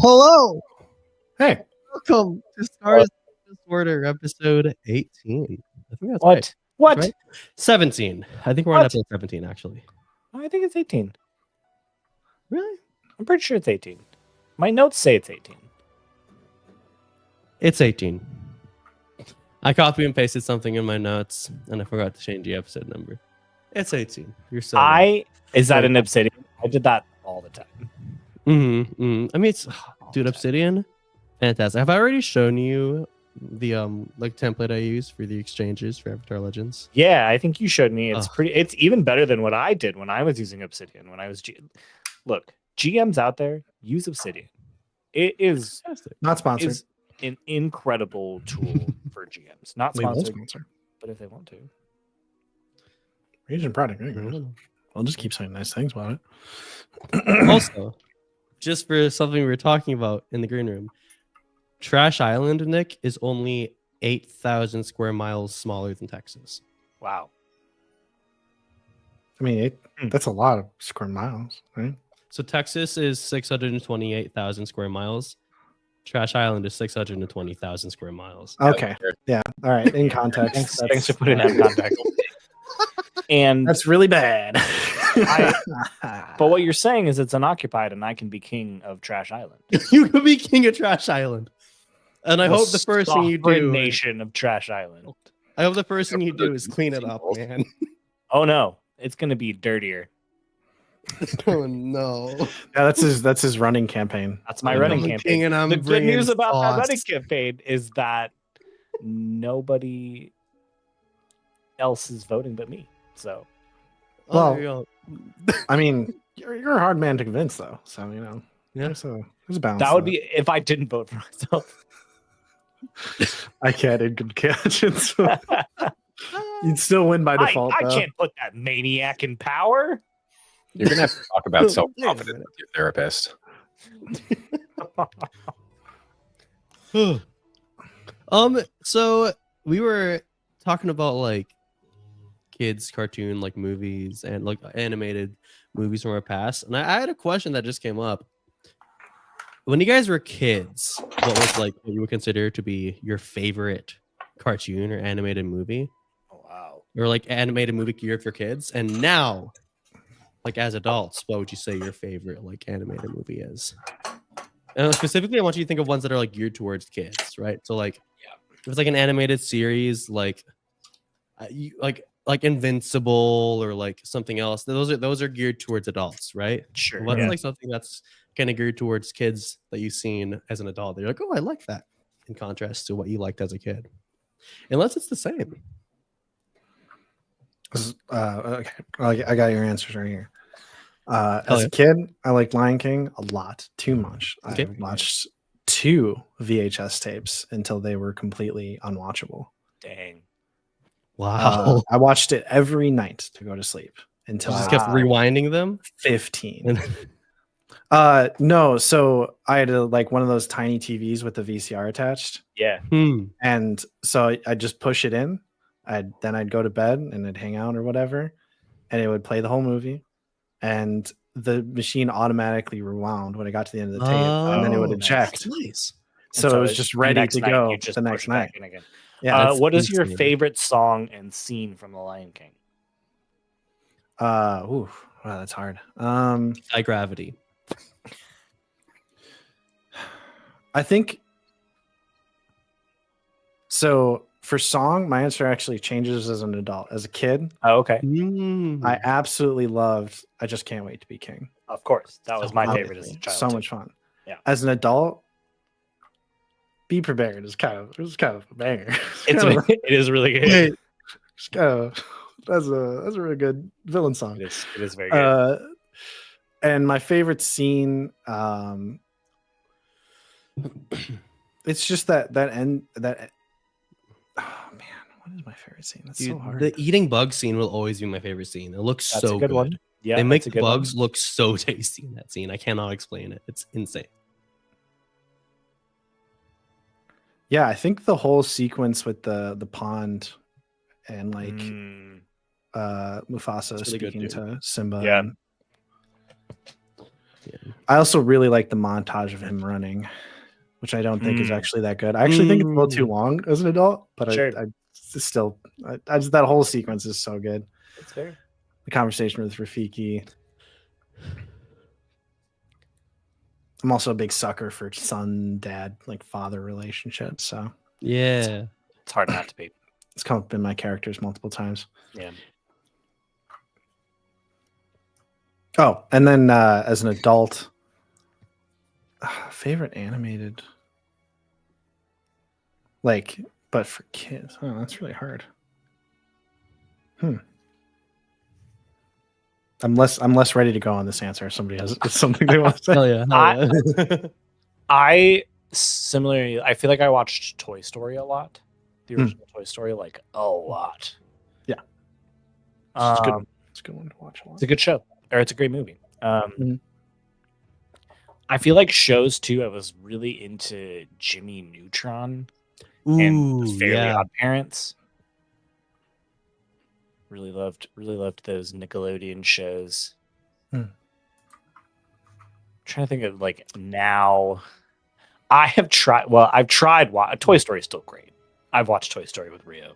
Hello, Hey, welcome to Stars Disorder, episode 18. I think that's what? right. What? Right? 17. I think we're on episode 17, actually. I think it's 18. Really? I'm pretty sure it's 18. My notes say it's 18. It's 18. I copy and pasted something in my notes, and I forgot to change the episode number. It's 18. You're so right. Is that an Obsidian? I did that all the time. I mean, it's dude, Obsidian, fantastic. Have I already shown you the like template I use for the exchanges for Avatar Legends? Yeah, I think you showed me. It's pretty. It's even better than what I did when I was using Obsidian. When I was look, GMs out there use Obsidian. It is Fantastic. Not sponsored. Is an incredible tool for GMs. Not We won't sponsored, sponsor. but if they want to. Asian product. I'll just keep saying nice things about it. Also, just for something we were talking about in the green room, Trash Island, Nick, is only 8,000 square miles smaller than Texas. Wow. I mean, that's a lot of square miles, right? So Texas is 628,000 square miles. Trash Island is 620,000 square miles. Okay. Yeah. All right. In context. Thanks for putting that in context. And that's really bad. But what you're saying is it's unoccupied and I can be king of Trash Island. You can be king of Trash Island. And I hope the first thing you do... nation of Trash Island. I hope the first thing you do is clean it up, man. Oh no, it's going to be dirtier. Oh no. Yeah, that's his running campaign. That's my running campaign. And I'm the good news about sauce. that running campaign is that nobody else is voting but me. So, well, I mean, you're a hard man to convince, though. So yeah. There's a balance. That would be if I didn't vote for myself. I can't in good conscience. You'd still win by default. I can't put that maniac in power. You're gonna have to talk about self-confidence with your therapist. So we were talking about like kids cartoon like movies and like animated movies from our past, and I had a question that just came up. When you guys were kids, what was like what you would consider to be your favorite cartoon or animated movie? Oh wow. Or like animated movie geared for kids? And now, like as adults, what would you say your favorite like animated movie is? And specifically, I want you to think of ones that are like geared towards kids, right? So like, if it's like an animated series, like like Invincible or like something else. Those are geared towards adults, right? Sure. What's like something that's kind of geared towards kids that you've seen as an adult? They're like, oh, I like that, in contrast to what you liked as a kid, unless it's the same. Okay, I got your answers right here. As a kid, I liked Lion King a lot, too much. Okay. I watched 2 VHS tapes until they were completely unwatchable. Dang. Wow. I watched it every night to go to sleep until I just kept rewinding them. 15. No, so I had like one of those tiny TVs with the VCR attached. Yeah. And so I'd just push it in. Then I'd go to bed and I'd hang out or whatever, and it would play the whole movie, and the machine automatically rewound when I got to the end of the tape, and then it would eject. Nice. So it was just ready to go the next night. Yeah. What is your favorite song and scene from The Lion King? Wow, that's hard. High Gravity. I think so. For song, my answer actually changes as an adult. As a kid, oh, okay. I absolutely loved I Just Can't Wait to Be King. Of course. That was my favorite as a child. So much fun. Yeah. As an adult, Be Prepared is kind of a banger. It is really good. That's a really good villain song. It is very good. And my favorite scene, it's just that end that. Oh man, what is my favorite scene? That's so hard. The eating bug scene will always be my favorite scene. It looks That's so a good one. Yeah, they make bugs look so tasty in that scene. I cannot explain it. It's insane. Yeah, I think the whole sequence with the pond and like Mufasa really speaking good, to Simba. Yeah. I also really like the montage of him running, which I don't think is actually that good. I actually think it's a little too long as an adult, but Sure. I still, I just, that whole sequence is so good. That's fair. The conversation with Rafiki. I'm also a big sucker for son, dad, like father relationships. So Yeah. It's hard not to be. it's come up in my characters multiple times. Yeah. Oh, and then as an adult, favorite animated, like, but for kids, oh, that's really hard. I'm less ready to go on this answer. If somebody has something they want to say. Hell yeah. Hell yeah. I similarly, I feel like I watched Toy Story a lot. The original Toy Story, like a lot. Yeah. It's a good Um, one. It's a good one to watch a lot. it's a good show, or it's a great movie. Mhm. I feel like shows too. I was really into Jimmy Neutron and Ooh, the Fairly yeah. Odd Parents. Really loved those Nickelodeon shows. Trying to think of like now. I've tried. Toy Story is still great. I've watched Toy Story with Rio.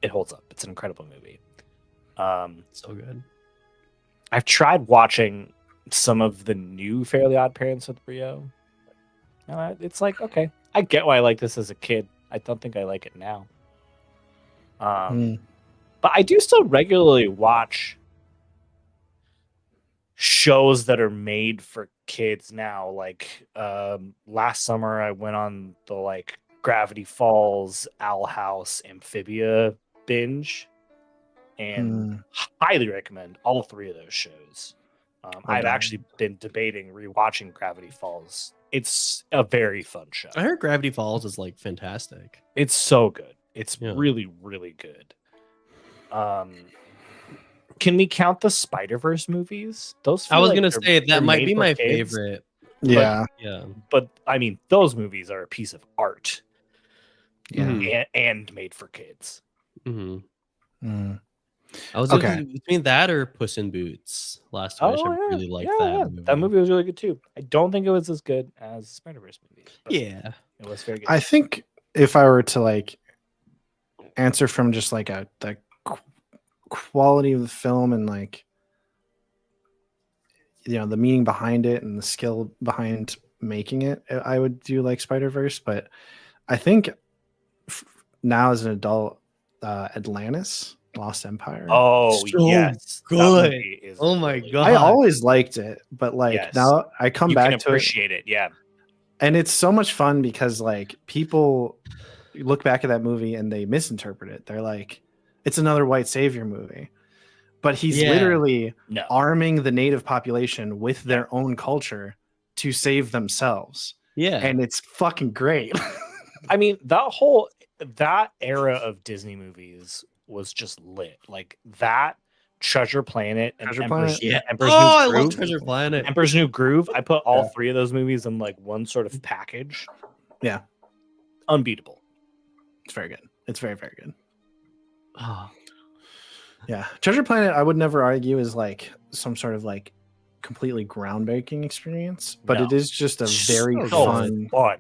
It holds up. It's an incredible movie. So good. I've tried watching some of the new Fairly Odd Parents with Rio. It's like, okay, I get why I like this as a kid. I don't think I like it now. But I do still regularly watch shows that are made for kids now. Like last summer, I went on the like Gravity Falls, Owl House, Amphibia binge, and highly recommend all three of those shows. I've actually been debating rewatching Gravity Falls. It's a very fun show. I heard Gravity Falls is like fantastic. It's so good. It's really, really good. Can we count the Spider-Verse movies? Those I was like gonna say they're that might made be for my kids, favorite. Yeah. Yeah. but I mean, those movies are a piece of art. Yeah. And made for kids. Mm-hmm. I was Okay. between that or Puss in Boots. Last Wish. I really liked that movie. That movie was really good too. I don't think it was as good as Spider-Verse movies. But Yeah. it was very good. I think if I were to like answer from just like the quality of the film and like the meaning behind it and the skill behind making it, I would do like Spider-Verse. But I think now as an adult, Atlantis, Lost Empire. Oh So yes, that good. movie is Oh my really God. I always liked it, but like Yes. now I come You back can to it, appreciate it. Yeah, and it's so much fun because like people look back at that movie and they misinterpret it. They're like, it's another white savior movie, but he's literally no, arming the native population with their own culture to save themselves. Yeah. And it's fucking great. I mean that era of Disney movies was just lit. Like that Treasure Planet and Treasure Emperor's, Planet? Emperor's Oh, New I Groove. love Treasure Planet. Emperor's New Groove. I put all Yeah. three of those movies in like one sort of package. Yeah. Unbeatable. It's very good. It's very, very good. Oh, Yeah. Treasure Planet, I would never argue is like some sort of like completely groundbreaking experience, but No. it is just a very So fun. fun.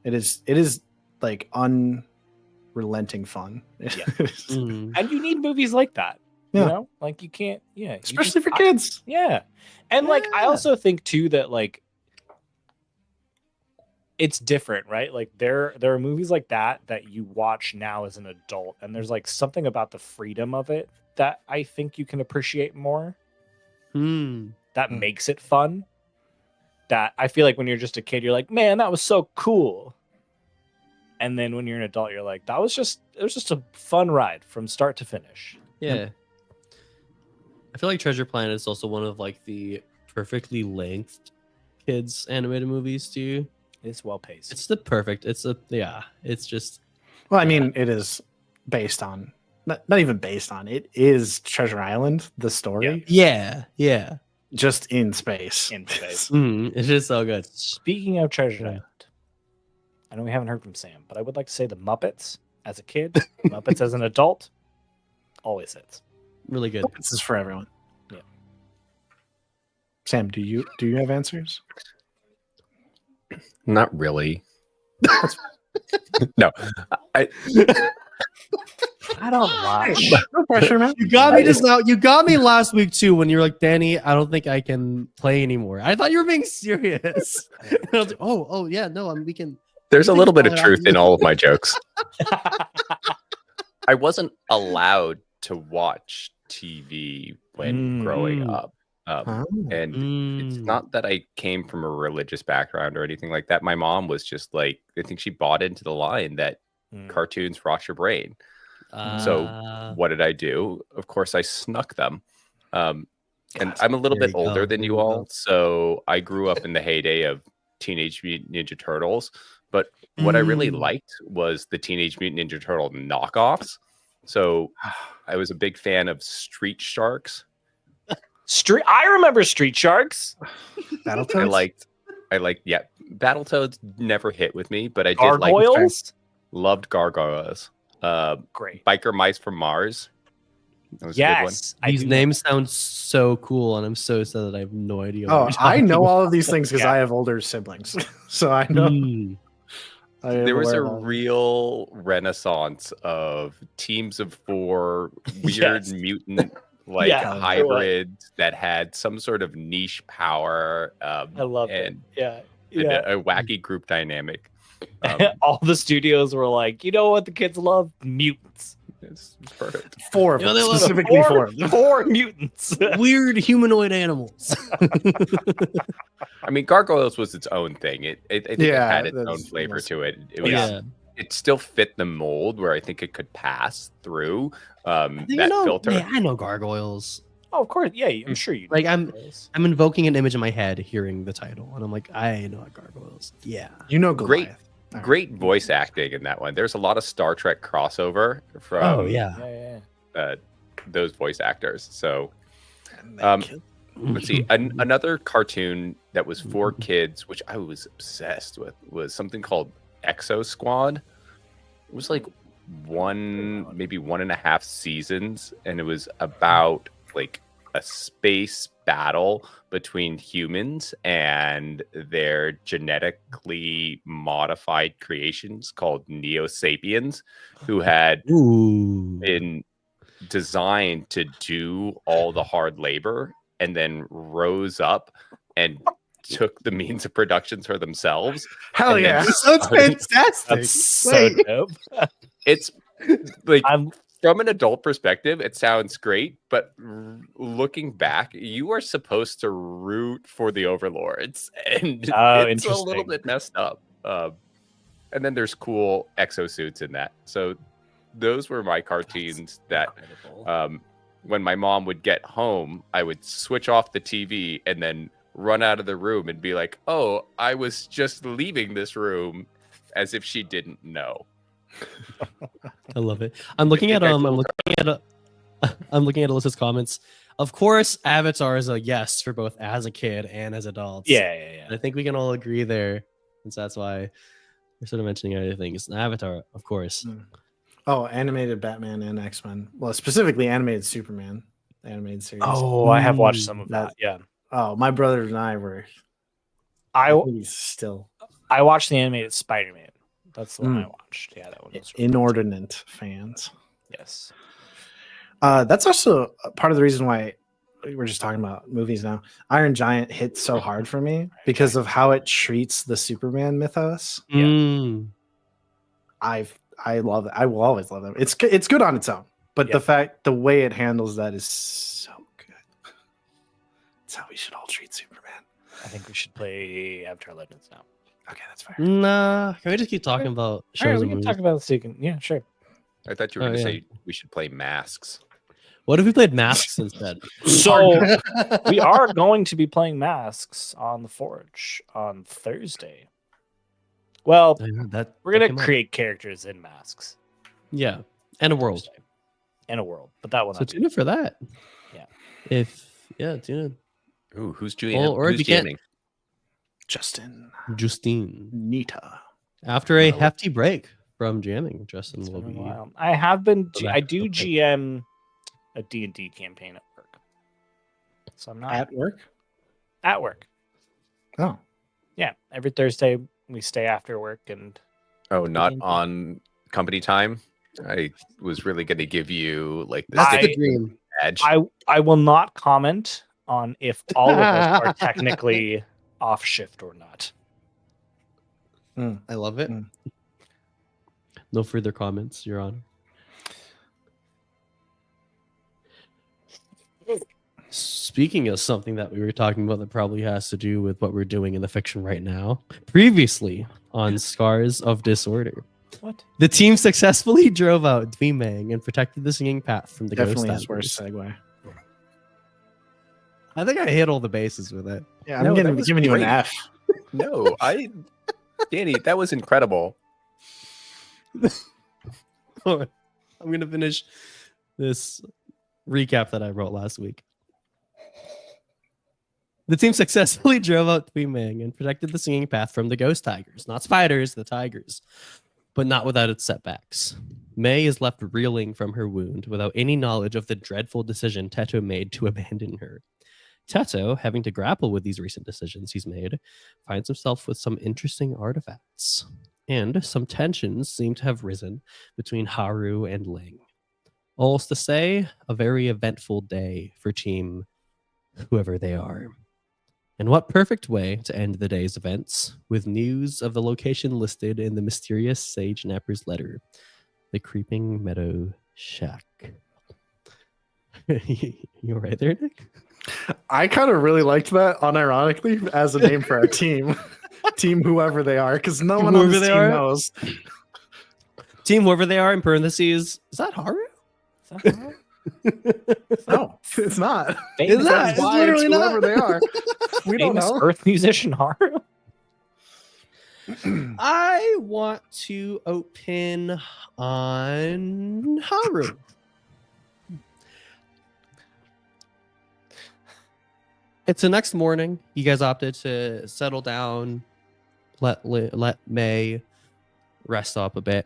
It is like unrelenting fun. mhm. And you need movies like that. Yeah. You know? Like you can't, you Especially for just- kids. Yeah. And like I Yeah. also think too that like it's different, right? Like there are movies like that you watch now as an adult, and there's like something about the freedom of it that I think you can appreciate more. That Hmm. makes it fun. That I feel like when you're just a kid, you're like, man, that was so cool. And then when you're an adult, you're like, it was just a fun ride from start to finish. Yeah. I feel like Treasure Planet is also one of like the perfectly length kids animated movies too. It's well paced. It's the perfect. It's just Well, I mean, it is based on not even based on, it is Treasure Island, the story, yeah. just in space. in space. It's just so good. Speaking of Treasure Yeah. Island, I know we haven't heard from Sam, but I would like to say the Muppets as a kid, Muppets as an adult, always hits. Really good. This is for everyone. Sam, do you have answers? Not really. No. I don't watch. No pressure, man. You got me just now. You got me last week too when you were like, Danny, I don't think I can play anymore. I thought you were being serious. And I was like, oh yeah, no, we can. There's a can little bit of call it truth out. in all of my jokes. I wasn't allowed to watch TV when growing up. And it's not that I came from a religious background or anything like that. My mom was just like, I think she bought into the line that cartoons rot your brain. So what did I do? Of course, I snuck them. And I'm a little bit older than you all. So I grew up in the heyday of Teenage Mutant Ninja Turtles. But what I really liked was the Teenage Mutant Ninja Turtle knockoffs. So I was a big fan of Street Sharks. I remember Street Sharks. Battletoads? I liked, yeah. Battletoads never hit with me, but I did Gargoyles? loved Gargoyles. Great. Biker Mice from Mars. That was Yes. These names sound so cool, and I'm so sad that I have no idea. Oh, I know all of these things because I have older siblings, so I know. There was a real renaissance of teams of 4 weird mutant hybrids that had some sort of niche power. I love it. And a wacky group dynamic. All the studios were like, you know what the kids love? Mutants. It's perfect. 4 of them, specifically 4 of them. 4 mutants. Weird humanoid animals. I mean, Gargoyles was its own thing. It had its own flavor to it. It still fit the mold where I think it could pass through that filter. Yeah, I know Gargoyles. Oh, of course. Yeah, I'm sure you. Like I'm invoking an image in my head, hearing the title, and I'm like, I know Gargoyles. Yeah, you know, Goliath. Great voice acting in that one. There's a lot of Star Trek crossover from those voice actors. So let's see. Another cartoon that was for kids, which I was obsessed with, was something called Exo Squad. It was like maybe 1.5 seasons, and it was about like a space battle between humans and their genetically modified creations called Neo Sapiens, who had been designed to do all the hard labor and then rose up and took the means of production for themselves. Hell yeah. That's fantastic. That's so dope. It's like from an adult perspective, it sounds great, but looking back, you are supposed to root for the overlords, and it's a little bit messed up. And then there's cool exosuits in that. So those were my cartoons that when my mom would get home, I would switch off the TV and then run out of the room and be like, oh, I was just leaving this room, as if she didn't know. I love it. I'm looking at Alyssa's comments. Of course, Avatar is a yes for both as a kid and as adults. Yeah. I think we can all agree there, since that's why we're sort of mentioning other things. Avatar, of course. Oh, animated Batman and X-Men. Well, specifically animated Superman, the animated series. Oh, I have watched some of that. Yeah. Oh, my brother and I were. I watched the animated Spider-Man. That's the one I watched. Yeah, that one was really inordinate fans. Yes. That's also part of the reason why we're just talking about movies now. Iron Giant hit so hard for me because of how it treats the Superman mythos. Yeah. I love it. I will always love them. It's good on its own, but the way it handles that is so good. It's how we should all treat Superman. I think we should play Avatar Legends now. Okay, that's fair. Nah, can we just keep talking about shows? We can talk about the second. Yeah, sure. I thought you were going to say we should play Masks. What if we played Masks instead? So we are going to be playing Masks on the Forge on Thursday. Well, we're going to create characters in Masks. Yeah, and a world. And a world, but that one. So tune in for that. Yeah. Tune in. Ooh, who's jamming? Or if you can't, Justine. Nita. After a hefty break from jamming, Justin will be. I have been. I do GM a D&D campaign at work. So I'm not at work. At work. Oh, Yeah, every Thursday we stay after work and. Oh, not on company time. I was really going to give you like the That's the dream. edge. I will not comment on if all of us are technically off shift or not. I love it. No further comments, Your Honor. Speaking of something that we were talking about that probably has to do with what we're doing in the fiction right now, previously on Scars of Disorder, What? the team successfully drove out Dweemang and protected the singing path from the definitely ghost his worst segue. I think I hit all the bases with it. Yeah, I'm giving you an great. F. No, Danny, that was incredible. I'm going to finish this recap that I wrote last week. The team successfully drove out Dweemang and protected the singing path from the ghost tigers. Not spiders, the tigers. But not without its setbacks. May is left reeling from her wound without any knowledge of the dreadful decision Teto made to abandon her. Teto, having to grapple with these recent decisions he's made, finds himself with some interesting artifacts. And some tensions seem to have risen between Haru and Ling. All's to say, a very eventful day for team whoever they are. And what perfect way to end the day's events with news of the location listed in the mysterious Sage Napper's letter, the Creeping Meadow Shack. You right there, Nick? I kind of really liked that, unironically, as a name for our team. Team whoever they are, because no one on this team knows. Team whoever they are, in parentheses, is that Haru? Is that Haru? No, it's not. It's not. It's literally not. Whoever they are. We don't know. Earth musician Haru. I want to open on Haru. It's the next morning. You guys opted to settle down, let May rest up a bit.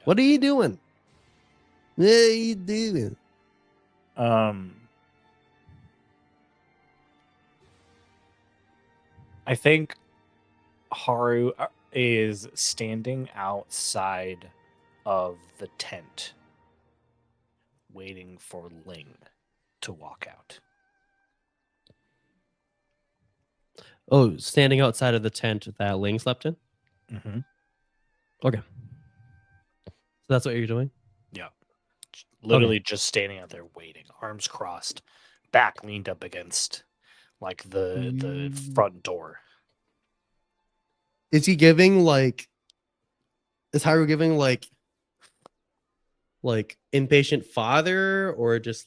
What are you doing? What are you doing? I think Haru is standing outside of the tent, waiting for Ling to walk out. Oh, standing outside of the tent that Ling slept in? Mm-hmm. Okay. So that's what you're doing? Yeah. Literally just standing out there waiting, arms crossed, back leaned up against like the front door. Is he giving is Haru giving like impatient father, or just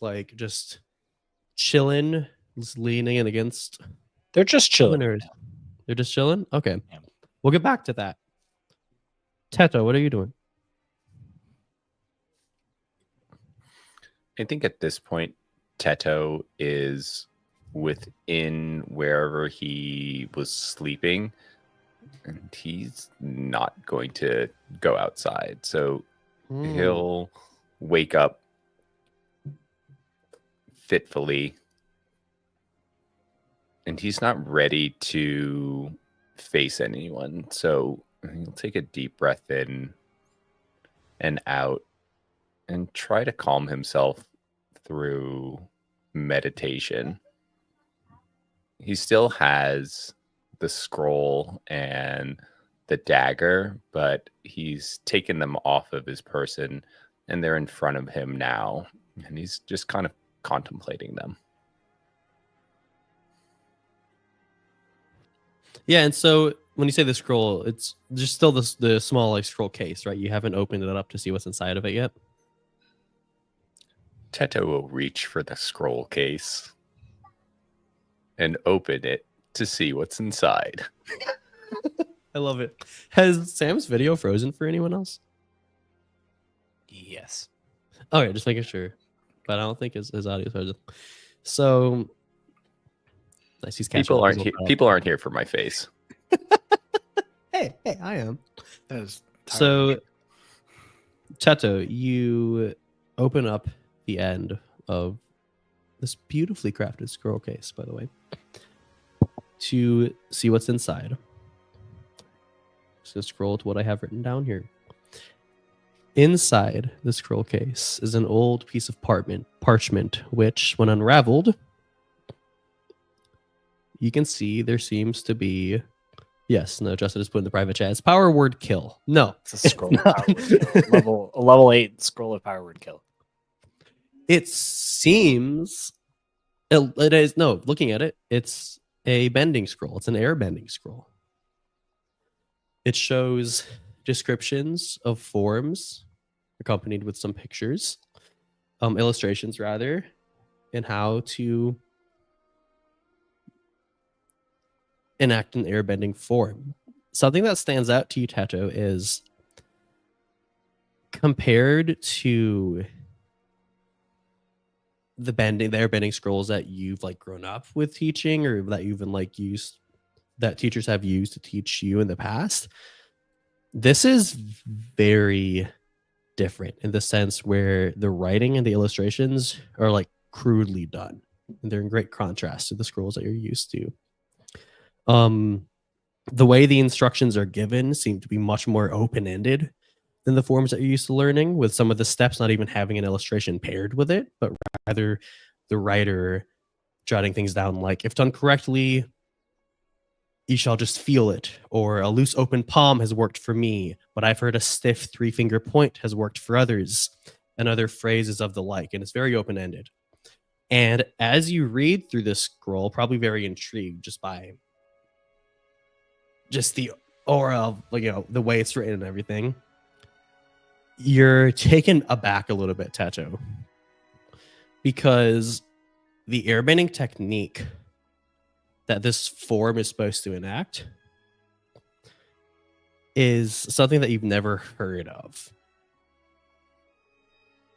chilling, just leaning in against? They're just chilling. They're just chilling? Okay. Yeah. We'll get back to that. Teto, what are you doing? I think at this point, Teto is within wherever he was sleeping, and he's not going to go outside. So he'll wake up fitfully, and he's not ready to face anyone. So he'll take a deep breath in and out and try to calm himself through meditation. He still has the scroll and the dagger, but he's taken them off of his person and they're in front of him now. And he's just kind of contemplating them. Yeah, and so when you say the scroll, it's just still the small scroll case, right? You haven't opened it up to see what's inside of it yet? Teto will reach for the scroll case and open it to see what's inside. I love it. Has Sam's video frozen for anyone else? Yes. Okay, just making sure. But I don't think his audio is frozen. So nice. He's People aren't here for my face. Hey, I am. That is so Teto, you open up the end of this beautifully crafted scroll case, by the way. to see what's inside. Just gonna scroll to what I have written down here. Inside the scroll case is an old piece of parchment, which, when unraveled, you can see there seems to be. Yes, no, Justin is put in the private chat. It's power word kill. No, it's a scroll of power word kill. level 8 scroll of power word kill. It seems it is no. Looking at it, it's a bending scroll. It's an air bending scroll. It shows descriptions of forms accompanied with some pictures, illustrations rather, and how to enact an airbending form. Something that stands out to you, Tato, is compared to the airbending scrolls that you've like grown up with teaching, or that you've been like used, that teachers have used to teach you in the past. This is very different in the sense where the writing and the illustrations are like crudely done, and they're in great contrast to the scrolls that you're used to. The way the instructions are given seem to be much more open-ended than the forms that you're used to learning, with some of the steps not even having an illustration paired with it, but rather the writer jotting things down like, if done correctly, you shall just feel it, or a loose open palm has worked for me, but I've heard a stiff 3-finger point has worked for others, and other phrases of the like, and it's very open-ended. And as you read through this scroll, probably very intrigued just by just the aura of, like, you know, the way it's written and everything, you're taken aback a little bit, Tato, because the airbending technique that this form is supposed to enact is something that you've never heard of.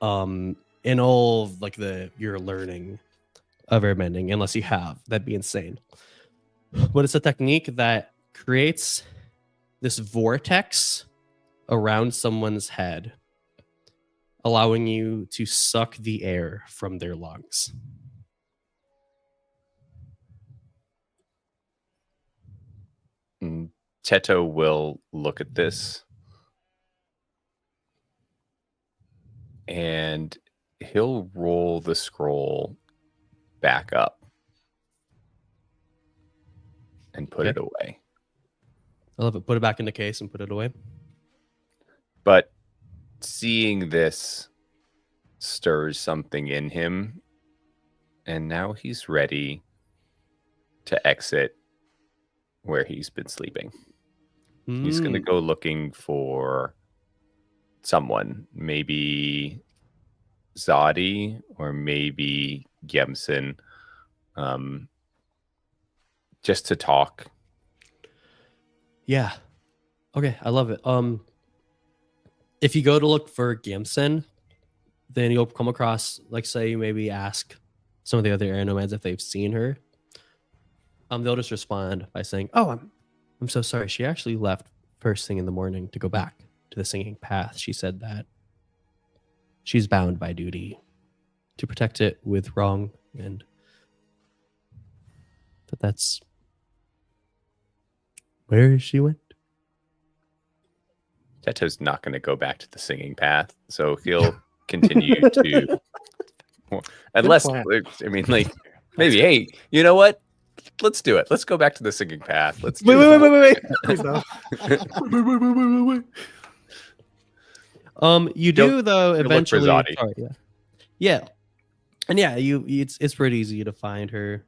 In all of, like, your learning of airbending, unless you have, that'd be insane. But it's a technique that creates this vortex around someone's head, allowing you to suck the air from their lungs. Teto will look at this and he'll roll the scroll back up and put it away. I love it. Put it back in the case and put it away. But seeing this stirs something in him, and now he's ready to exit where he's been sleeping. He's going to go looking for someone, maybe Zadi or maybe Gemson, just to talk. Yeah. Okay, I love it. If you go to look for Gemson, then you'll come across, like, say you maybe ask some of the other air nomads if they've seen her. They'll just respond by saying, "Oh, I'm so sorry. She actually left first thing in the morning to go back to the singing path. She said that she's bound by duty to protect it with wrong, and that's where she went." Teto's not going to go back to the singing path, so he'll continue to, unless, I mean, like, maybe, hey, you know what? Let's do it. Let's go back to the singing path. Let's do Wait. You do, though, eventually. Look for Zadi. Sorry, yeah, and yeah, it's pretty easy to find her.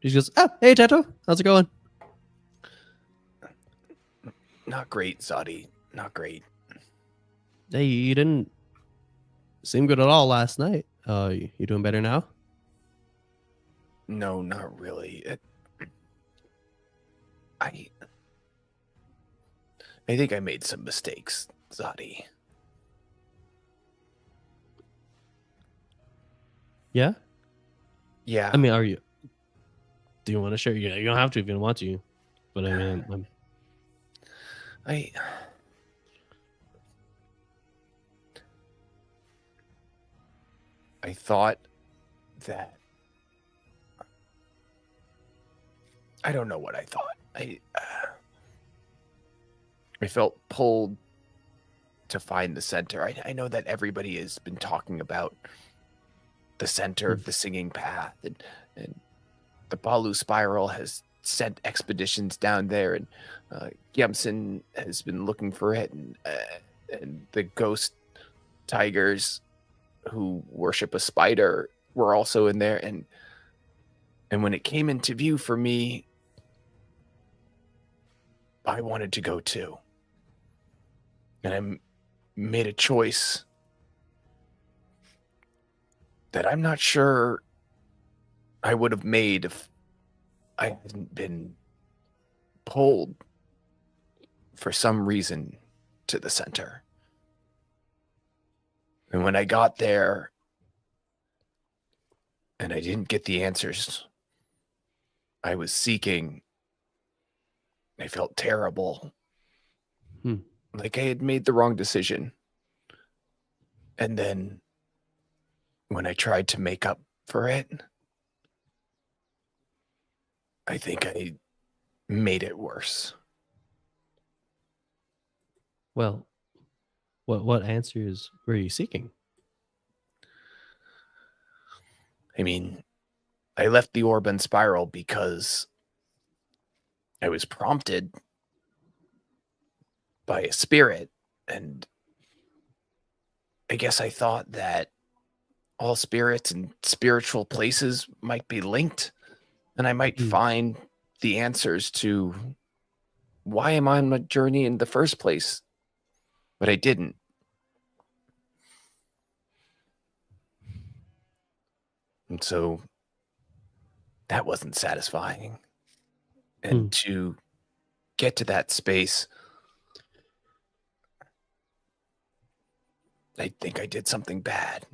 She goes, "Oh, hey, Teto, how's it going?" Not great, Zadi. Not great. Hey, you didn't seem good at all last night. You doing better now? No, not really. I think I made some mistakes, Zadi. Yeah? Yeah. I mean, are you? Do you want to share? Yeah, you don't have to if you don't want to. But I mean, I thought that I don't know what I thought. I felt pulled to find the center. I know that everybody has been talking about the center of the singing path, and the Balu spiral has sent expeditions down there, and Yemsen has been looking for it, and the ghost tigers who worship a spider were also in there, and when it came into view for me, I wanted to go too. And I made a choice that I'm not sure I would have made if I hadn't been pulled for some reason to the center. And when I got there and I didn't get the answers I was seeking, I felt terrible. Like I had made the wrong decision. And then when I tried to make up for it, I think I made it worse. Well, what answers were you seeking? I mean, I left the Orban spiral because I was prompted by a spirit, and I guess I thought that all spirits and spiritual places might be linked, and I might find the answers to why am I on my journey in the first place, but I didn't. And so that wasn't satisfying. And to get to that space, I think I did something bad.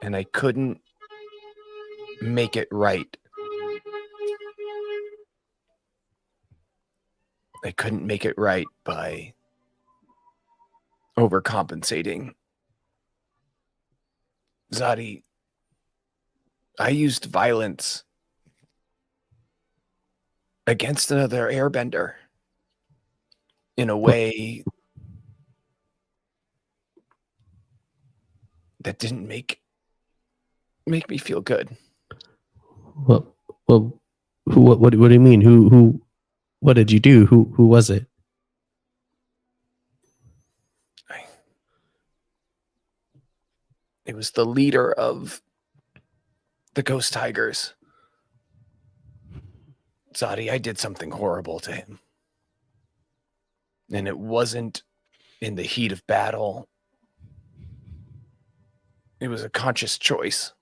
And I couldn't make it right. I couldn't make it right by overcompensating. Zadi, I used violence against another airbender in a way that didn't make me feel good. Well, what do you mean? Who? What did you do? Who was it? It was the leader of the Ghost Tigers. Zadi, I did something horrible to him. And it wasn't in the heat of battle. It was a conscious choice.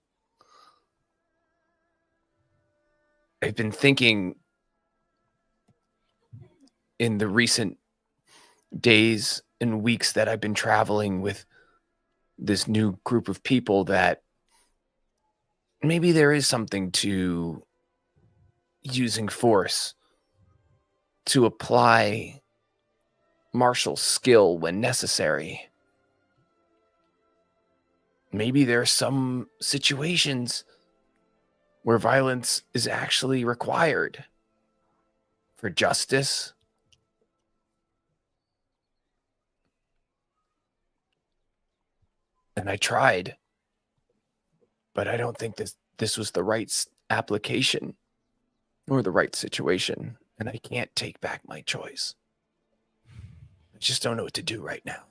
I've been thinking in the recent days and weeks that I've been traveling with this new group of people that maybe there is something to using force to apply martial skill when necessary. Maybe there are some situations where violence is actually required for justice. And I tried, but I don't think this was the right application or the right situation. And I can't take back my choice. I just don't know what to do right now.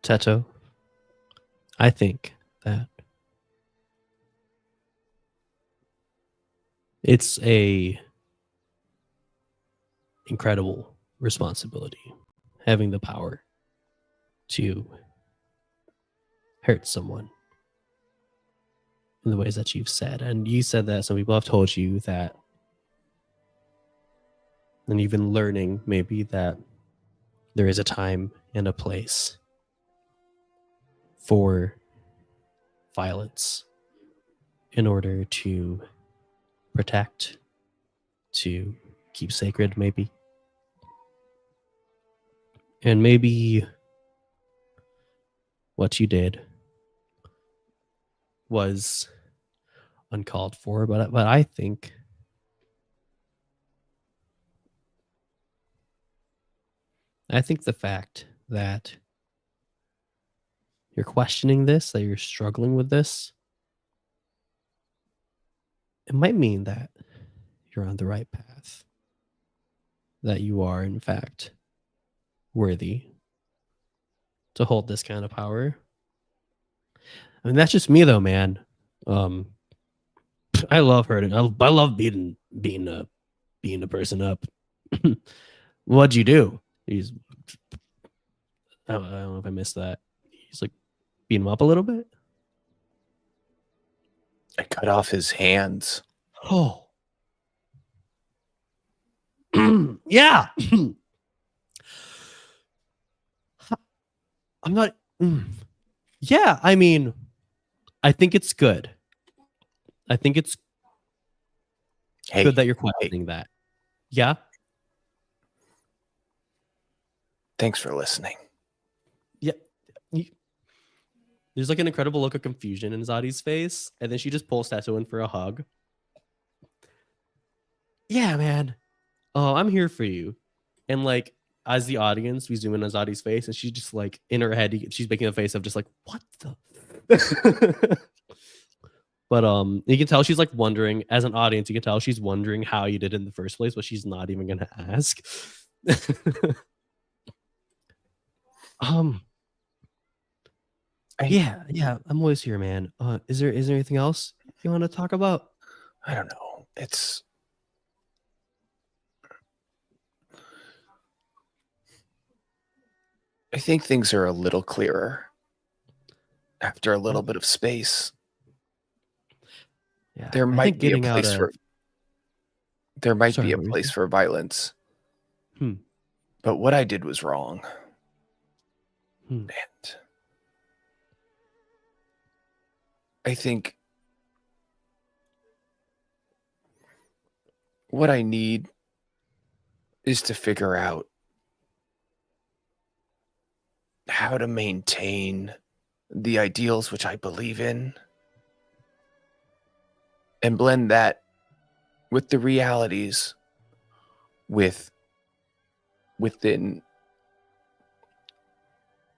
Teto, I think that it's a incredible responsibility having the power to hurt someone in the ways that you've said. And you said that some people have told you that, and you've been learning maybe that there is a time and a place for violence in order to protect, to keep sacred, maybe. And maybe what you did was uncalled for, but I think the fact that you're questioning this, that you're struggling with this, it might mean that you're on the right path. That you are, in fact, worthy to hold this kind of power. I mean, that's just me, though, man. I love hurting. I love beating a person up. What'd you do? I don't know if I missed that. He's like beat him up a little bit. I cut off his hands. Oh, yeah. I'm not. Yeah, I mean, I think it's good. I think it's good that you're questioning that. Yeah. Thanks for listening. Yeah. There's like an incredible look of confusion in Zadi's face, and then she just pulls Teto in for a hug. Yeah, man. Oh, I'm here for you. And like, as the audience, we zoom in on Zadi's face, and she's just like, in her head, she's making a face of just like, what the? But you can tell she's like wondering, as an audience, you can tell she's wondering how you did in the first place, but she's not even gonna ask. Yeah, I'm always here, man. Is there anything else you want to talk about? I don't know. I think things are a little clearer after a little bit of space. Yeah, there might be a place for violence. But what I did was wrong. And I think what I need is to figure out how to maintain the ideals which I believe in and blend that with the realities within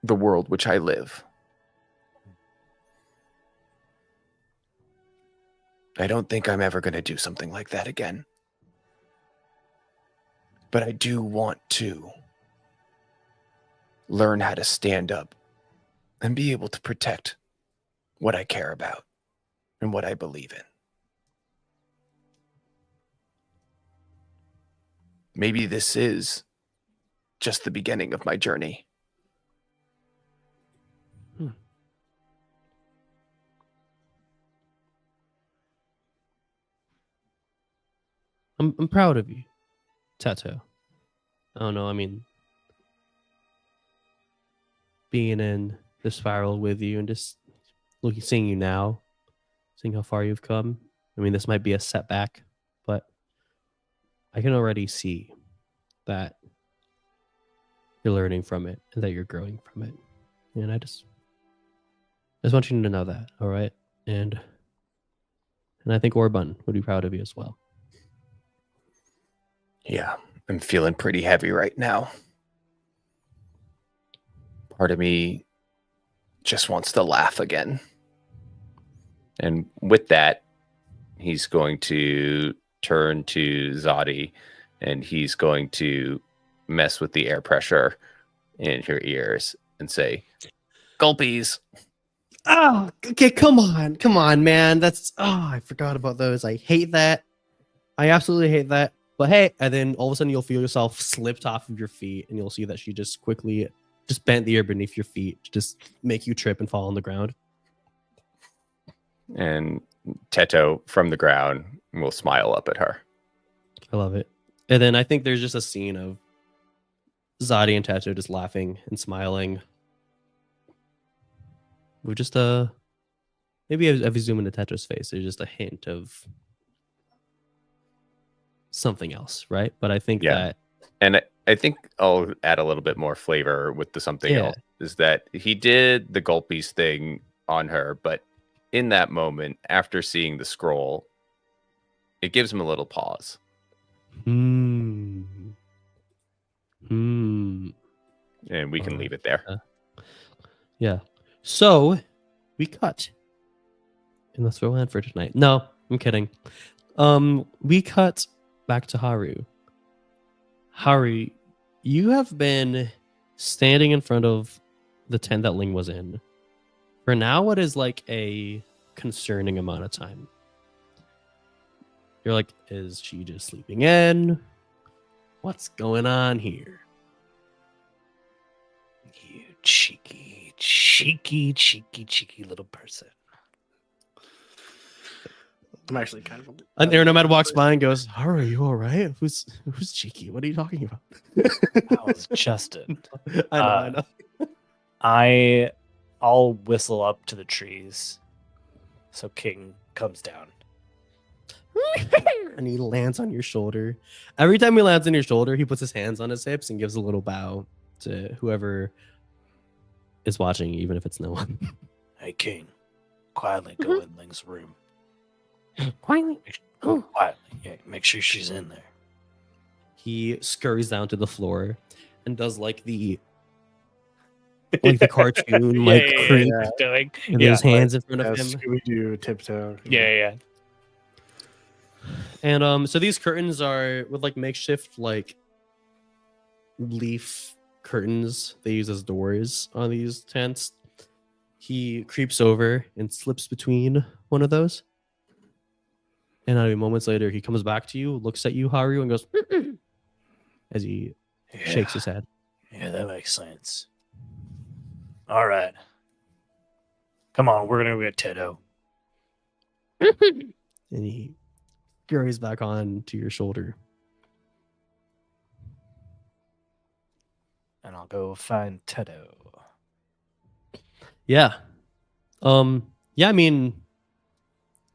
the world which I live. I don't think I'm ever going to do something like that again. But I do want to learn how to stand up and be able to protect what I care about and what I believe in. Maybe this is just the beginning of my journey. I'm proud of you, Teto. I don't know. I mean, being in the spiral with you and just seeing you now, seeing how far you've come. I mean, this might be a setback, but I can already see that you're learning from it and that you're growing from it. And I just want you to know that, all right? And I think Orban would be proud of you as well. Yeah, I'm feeling pretty heavy right now. Part of me just wants to laugh again. And with that, he's going to turn to Zadi and he's going to mess with the air pressure in her ears and say, "Gulpies." Oh, okay, come on, man. I forgot about those. I hate that. I absolutely hate that. But hey, and then all of a sudden you'll feel yourself slipped off of your feet and you'll see that she just quickly just bent the air beneath your feet to just make you trip and fall on the ground. And Teto from the ground will smile up at her. I love it. And then I think there's just a scene of Zadi and Teto just laughing and smiling. With just maybe if you zoom into Tetra's face, there's just a hint of something else, right? But I think that, and I think I'll add a little bit more flavor with the something else. Is that he did the gulpies thing on her, but in that moment, after seeing the scroll, it gives him a little pause. Hmm. And we can leave it there. Yeah. So we cut. And that's where we'll end for tonight. No, I'm kidding. We cut back to Haru. Haru, you have been standing in front of the tent that Ling was in for now what is like a concerning amount of time. You're like, is she just sleeping in? What's going on here? You cheeky little person. I'm actually kind of. An aeronomad walks by and goes, "Haru, are you all right? Who's cheeky? What are you talking about?" That was Justin. I know. I'll whistle up to the trees, so King comes down. And he lands on your shoulder. Every time he lands on your shoulder, he puts his hands on his hips and gives a little bow to whoever is watching, even if it's no one. Hey, King, quietly go in Ling's room. Quietly. Quietly, yeah. Make sure she's in there. He scurries down to the floor and does like the cartoon creep doing. with his hands in front of him. Scooby-Doo tiptoe. Yeah. And so these curtains are with like makeshift like leaf curtains they use as doors on these tents. He creeps over and slips between one of those. And a moments later, he comes back to you, looks at you, Haru, and goes as he shakes his head. Yeah, that makes sense. All right. Come on, we're going to get Tedo. And he scurries back on to your shoulder. And I'll go find Tedo. Yeah. Yeah, I mean,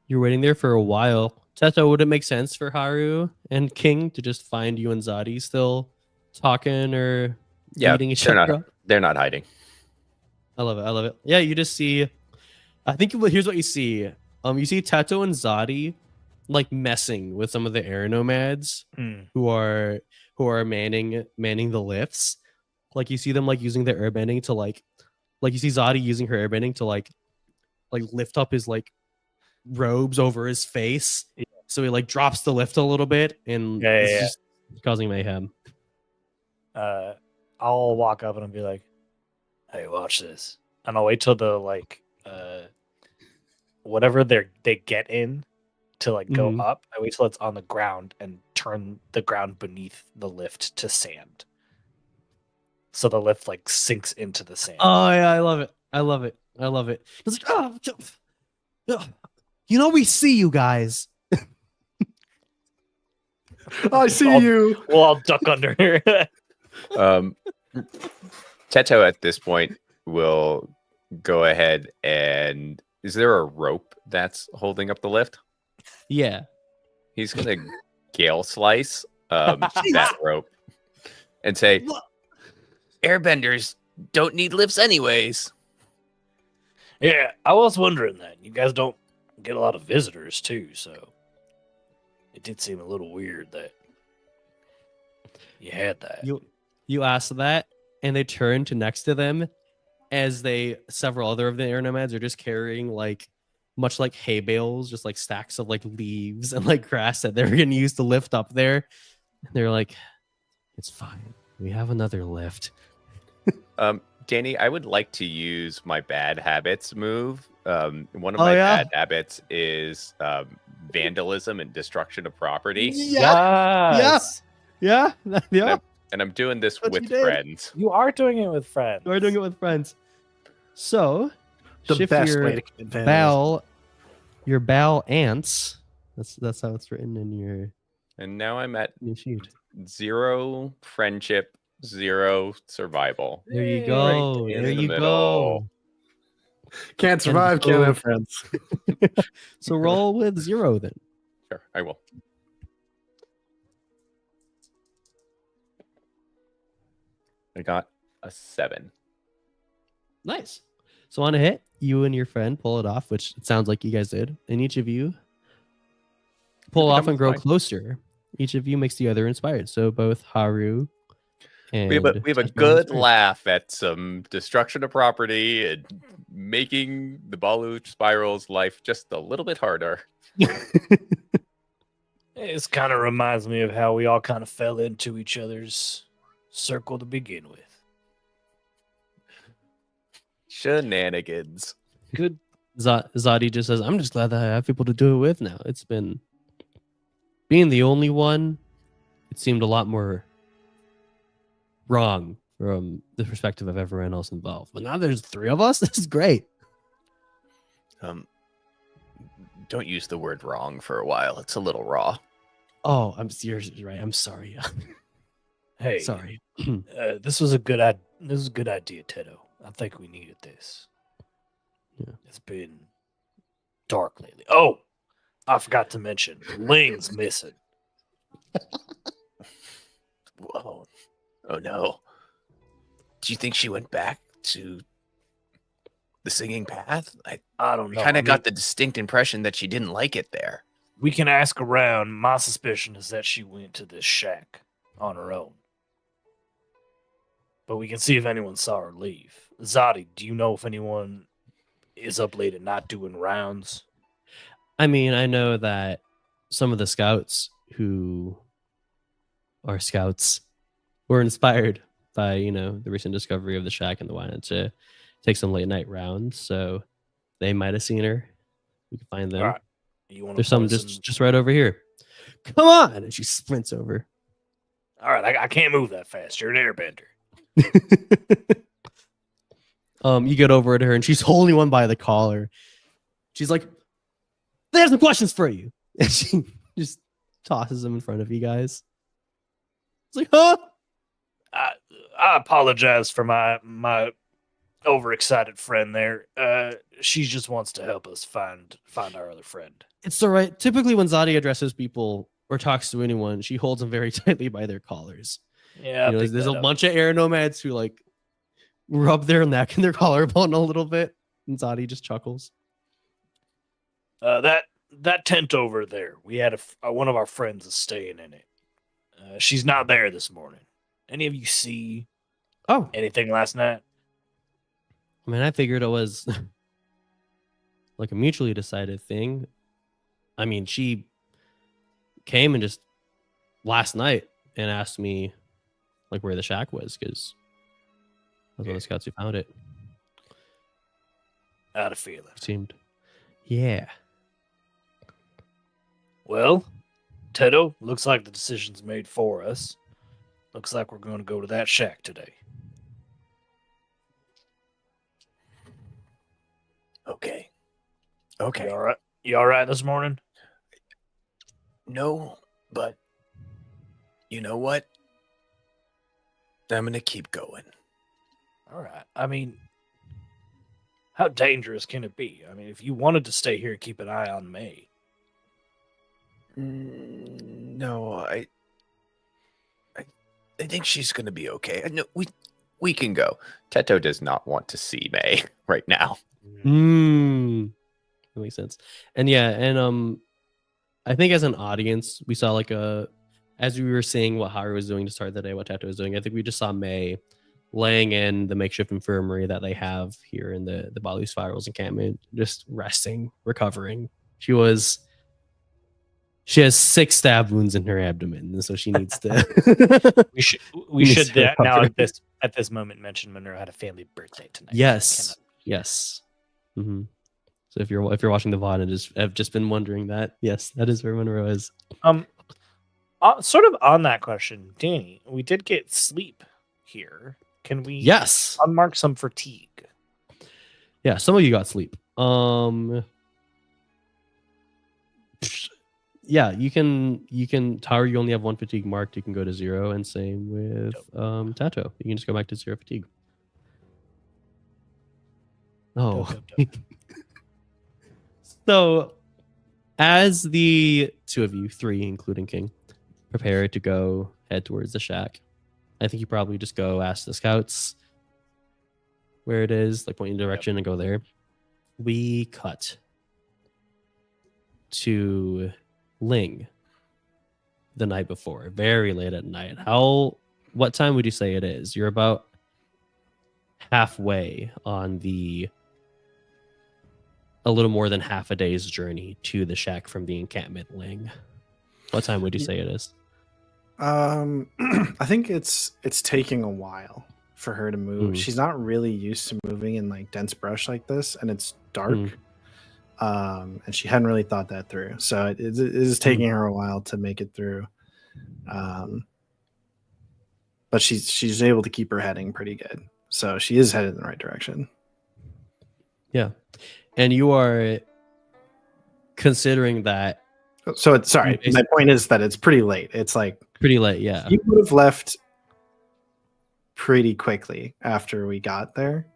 you're waiting there for a while. Teto, would it make sense for Haru and King to just find you and Zadi still talking or beating each other up? They're not hiding. I love it. Yeah, you just see. I think here's what you see. You see Teto and Zadi like messing with some of the air nomads who are manning the lifts. Like you see them like using their airbending to like you see Zadi using her airbending to like lift up his like robes over his face, so he like drops the lift a little bit, and it's just causing mayhem. I'll walk up and I'll be like, "Hey, watch this," and I'll wait till the like whatever they get in to like go up. I wait till it's on the ground and turn the ground beneath the lift to sand, so the lift like sinks into the sand. Oh yeah, I love it. It's like, we see you guys. I see you. Well, I'll duck under her. Teto at this point will go ahead and is there a rope that's holding up the lift? Yeah. He's gonna gale slice that rope and say, airbenders don't need lifts anyways. Yeah, I was wondering that. You guys don't get a lot of visitors too, so it did seem a little weird that you had that. You asked that, and they turn to next to them as several other of the air nomads are just carrying like much like hay bales, just like stacks of like leaves and like grass that they're gonna use to lift up there. And they're like, it's fine. We have another lift. Danny, I would like to use my bad habits move. One of my bad habits is vandalism and destruction of property. Yes. Yeah. And I'm doing this with friends. You are doing it with friends. You are doing it with friends. So, The shift best your way to get vandalism. your bowel ants. That's how it's written in your. And now I'm at sheet. 0 friendship, 0 survival. There you go. Right there in the you middle. go. Can't survive, can't have friends. So roll with 0 then. Sure, I will. I got a 7. Nice. So on a hit, you and your friend pull it off, which it sounds like you guys did. And each of you pull off and grow closer. Each of you makes the other inspired. So both Haru and we have a Tetsuo good inspired. laugh at some destruction of property and making the Balu spiral's life just a little bit harder. This kind of reminds me of how we all kind of fell into each other's circle to begin with. Shenanigans. Good. Zadi just says, I'm just glad that I have people to do it with now. It's been being the only one, it seemed a lot more wrong from the perspective of everyone else involved. But now there's 3 of us. This is great. Don't use the word wrong for a while. It's a little raw. Oh, you're right. I'm sorry. Hey, Sorry. this was a good idea. This is a good idea, Tedo. I think we needed this. Yeah. It's been dark lately. Oh, I forgot to mention, Ling's missing. Whoa. Oh no. Do you think she went back to the singing path? I don't know. Kind of got the distinct impression that she didn't like it there. We can ask around. My suspicion is that she went to this shack on her own. But we can see if anyone saw her leave. Zadi, do you know if anyone is up late at night doing rounds? I mean, I know that some of the scouts who are scouts were inspired by, the recent discovery of the shack and the wanted to take some late night rounds. So they might have seen her. We can find them. All right. You want There's some just right over here. Come on! And she sprints over. All right, I can't move that fast. You're an airbender. You get over to her and she's holding one by the collar. She's like, "There's some questions for you," and she just tosses them in front of you guys. It's like, huh? I apologize for my overexcited friend there. She just wants to help us find our other friend. It's all right. Typically, when Zadi addresses people or talks to anyone, she holds them very tightly by their collars. Yeah, there's a bunch of air nomads who like rub their neck and their collarbone a little bit, and Zadi just chuckles. That tent over there, we had one of our friends is staying in it. She's not there this morning. Any of you see anything last night? I mean, I figured it was like a mutually decided thing. I mean, she came and just last night and asked me like where the shack was, because I was one of the scouts who found it. I had a feeling. Seemed, yeah. Well, Tedo, looks like the decision's made for us. Looks like we're going to go to that shack today. Okay. You all right this morning? No, but you know what? I'm going to keep going. All right. I mean, how dangerous can it be? I mean, if you wanted to stay here and keep an eye on May. No, I think she's going to be okay. No, we can go. Teto does not want to see May right now. That makes sense. And I think as an audience, we saw as we were seeing what Haru was doing to start the day, what Teto was doing, I think we just saw May laying in the makeshift infirmary that they have here in the Balu Spirals encampment, just resting, recovering. She has 6 stab wounds in her abdomen, and so she needs to. we should now at this moment mention Monroe had a family birthday tonight. Yes. Mm-hmm. So if you're watching the VOD and have just been wondering that, yes, that is where Monroe is. Sort of on that question, Danny, we did get sleep here. Can we unmark some fatigue? Yeah, some of you got sleep. Yeah, you can Tower, you only have 1 fatigue marked, you can go to 0, and same with Tato. You can just go back to 0 fatigue. Oh. So as the 2 of you, 3 including King, prepare to go head towards the shack, I think you probably just go ask the scouts where it is, like point in direction and go there. We cut to Ling the night before, very late at night. What time would you say it is? You're about halfway on a little more than half a day's journey to the shack from the encampment, Ling. What time would you say it is? I think it's taking a while for her to move. She's not really used to moving in like dense brush like this, and it's dark. And she hadn't really thought that through, so it is taking her a while to make it through. But she's able to keep her heading pretty good, so she is headed in the right direction. Yeah, and you are considering that. So it's sorry. My point is that it's pretty late. It's like pretty late. Yeah, you would have left pretty quickly after we got there,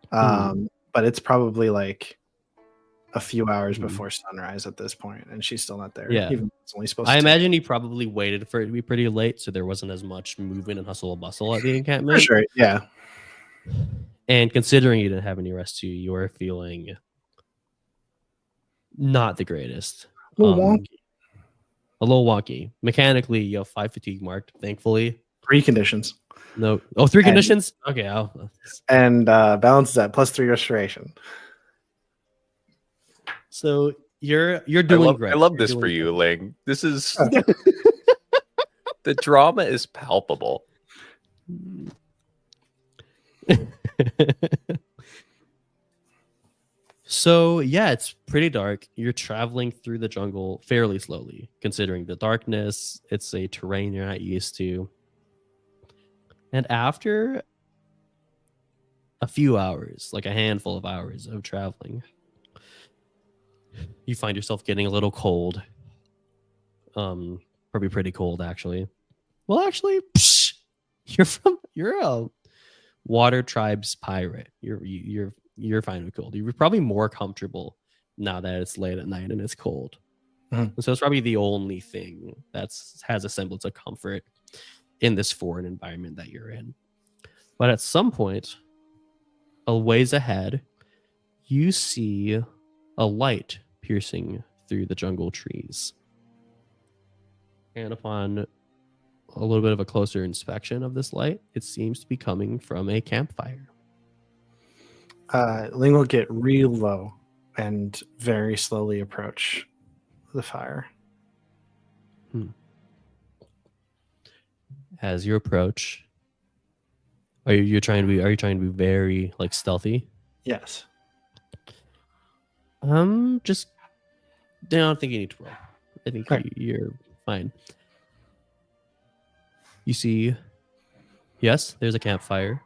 but it's probably like a few hours before sunrise at this point, and she's still not there. Yeah, even it's only supposed. I imagine he probably waited for it to be pretty late, so there wasn't as much movement and hustle and bustle at the encampment. For sure, yeah. And considering you didn't have any rest, you were feeling not the greatest. A little wonky. A little wonky. Mechanically, you have 5 fatigue marked, thankfully. 3 conditions. No. Oh, 3 conditions? Okay. And balance is at +3 restoration. So you're doing great. I love this for you, Ling. This is the drama is palpable. So yeah, it's pretty dark. You're traveling through the jungle fairly slowly, considering the darkness. It's a terrain you're not used to. And after a few hours, like a handful of hours of traveling, you find yourself getting a little cold. Probably pretty cold, actually. Well, actually, you're a Water Tribe's pirate. You're fine with cold. You're probably more comfortable now that it's late at night and it's cold. And so it's probably the only thing that has a semblance of comfort in this foreign environment that you're in. But at some point, a ways ahead, you see a light piercing through the jungle trees. And upon a little bit of a closer inspection of this light, it seems to be coming from a campfire. Ling will get real low and very slowly approach the fire. As you approach, are you trying to be very like stealthy? Yes. Just I don't think you need to roll. I think you're fine. You see, yes, there's a campfire.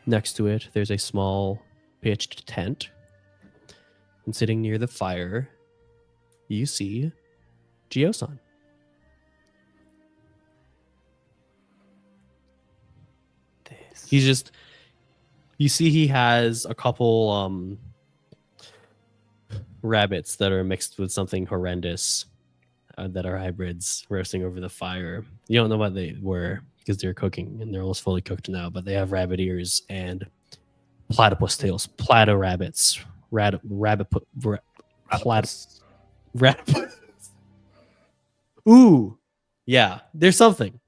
Next to it, there's a small pitched tent. And sitting near the fire, you see Gio-san. He's just, you see he has a couple rabbits that are mixed with something horrendous that are hybrids roasting over the fire. You don't know what they were because they're cooking and they're almost fully cooked now, but they have rabbit ears and platypus tails, platypus rabbits, platypus. Ooh, yeah, there's something.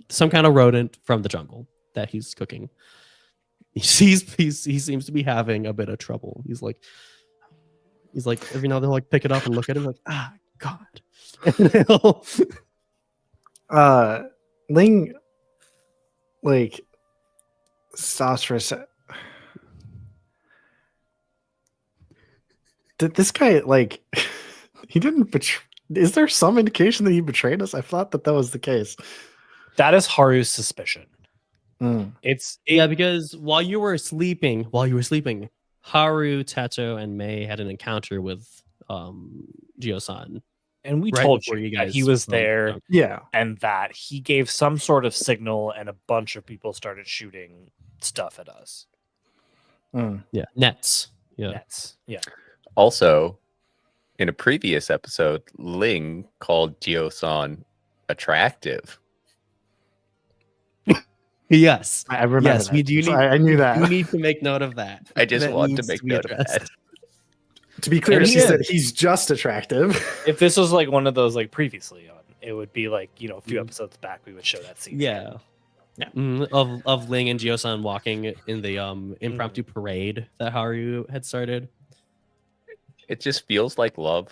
Some kind of rodent from the jungle that he's cooking. He seems to be having a bit of trouble. He's like every now and then like pick it up and look at him like, God. Ling like stops for a sec. Did this guy like he didn't betray? Is there some indication that he betrayed us? I thought that was the case. That is Haru's suspicion. Because while you were sleeping, Haru, Tato, and Mei had an encounter with Gio-san. And we right told you you guys that he was there. Yeah. And that he gave some sort of signal and a bunch of people started shooting stuff at us. Yeah. Nets. Yeah. Nets. Yeah. Also, in a previous episode, Ling called Gio-san attractive. Yes. I remember Yes, that. we do need. I knew that. You need to make note of that. I just That want to needs make be note of addressed. that. To be clear, And she he said is. he's just attractive. If this was like one of those like previously on, it would be like, you know, a few Mhm. episodes back we would show that scene. Yeah. Yeah. Of Ling and Jio-san walking in the impromptu parade that Haru had started. It just feels like love.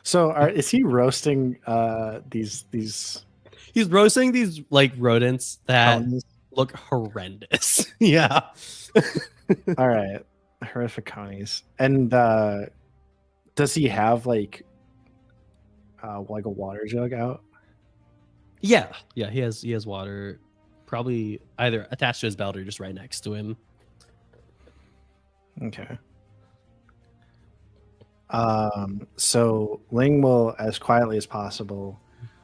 So, is he roasting these He's roasting these like rodents that conies? look horrendous. Yeah. All right, horrific conies. And does he have like a water jug out? Yeah. He has water, probably either attached to his belt or just right next to him. Okay. So Ling will, as quietly as possible,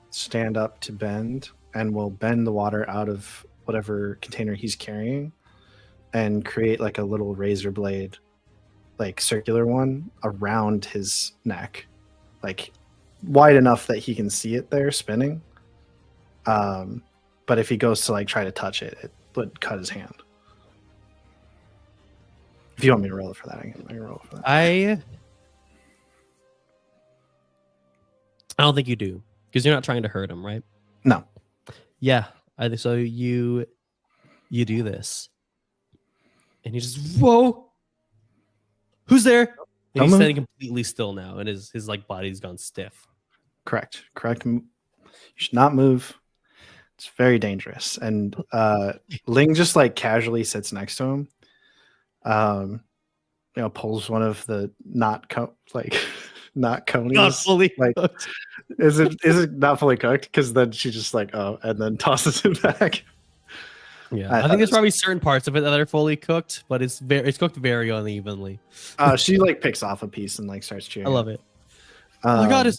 stand up to bend, and will bend the water out of whatever container he's carrying, and create like a little razor blade, like circular one around his neck, like wide enough that he can see it there spinning. But if he goes to like try to touch it, it would cut his hand. If you want me to roll it for that, I can roll it for that. I don't think you do, because you're not trying to hurt him, right? No. Yeah. I think so. You do this, and he just, whoa, who's there? And Don't he's move. standing completely still now, and his like body's gone stiff. Correct. You should not move. It's very dangerous. And Ling just like casually sits next to him. Pulls one of the not conies. Not fully like, cooked. is it not fully cooked? Because then she just like, oh, and then tosses it back. Yeah, I I thought think there's it was- probably certain parts of it that are fully cooked, but it's cooked very unevenly. She like picks off a piece and like starts chewing. I love it. Oh my god, Um,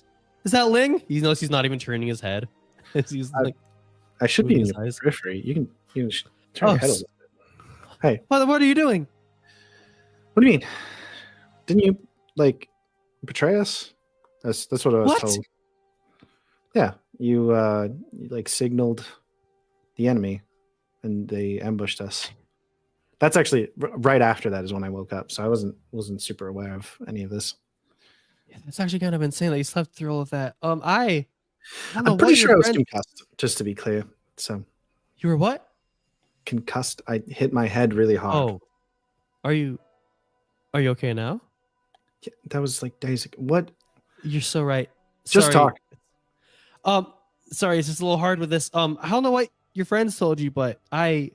is that Ling? He knows he's not even turning his head. He's like, I should be in moving your his eyes. periphery. You can turn Oh, your head a little bit. Hey, what are you doing? what do you mean? Didn't you like betray us? That's what I was What? told. Yeah, you like signaled the enemy, and they ambushed us. That's actually right after that is when I woke up, so I wasn't super aware of any of this. Yeah, that's actually kind of insane that you slept through all of that. I don't know I'm what pretty your sure I was friend- concussed, just to be clear. So You were what? concussed. I hit my head really hard. Oh, are you okay now? Yeah, that was like days ago. What? You're so right. Just Sorry. talk. Sorry, it's just a little hard with this. I don't know what your friends told you, but I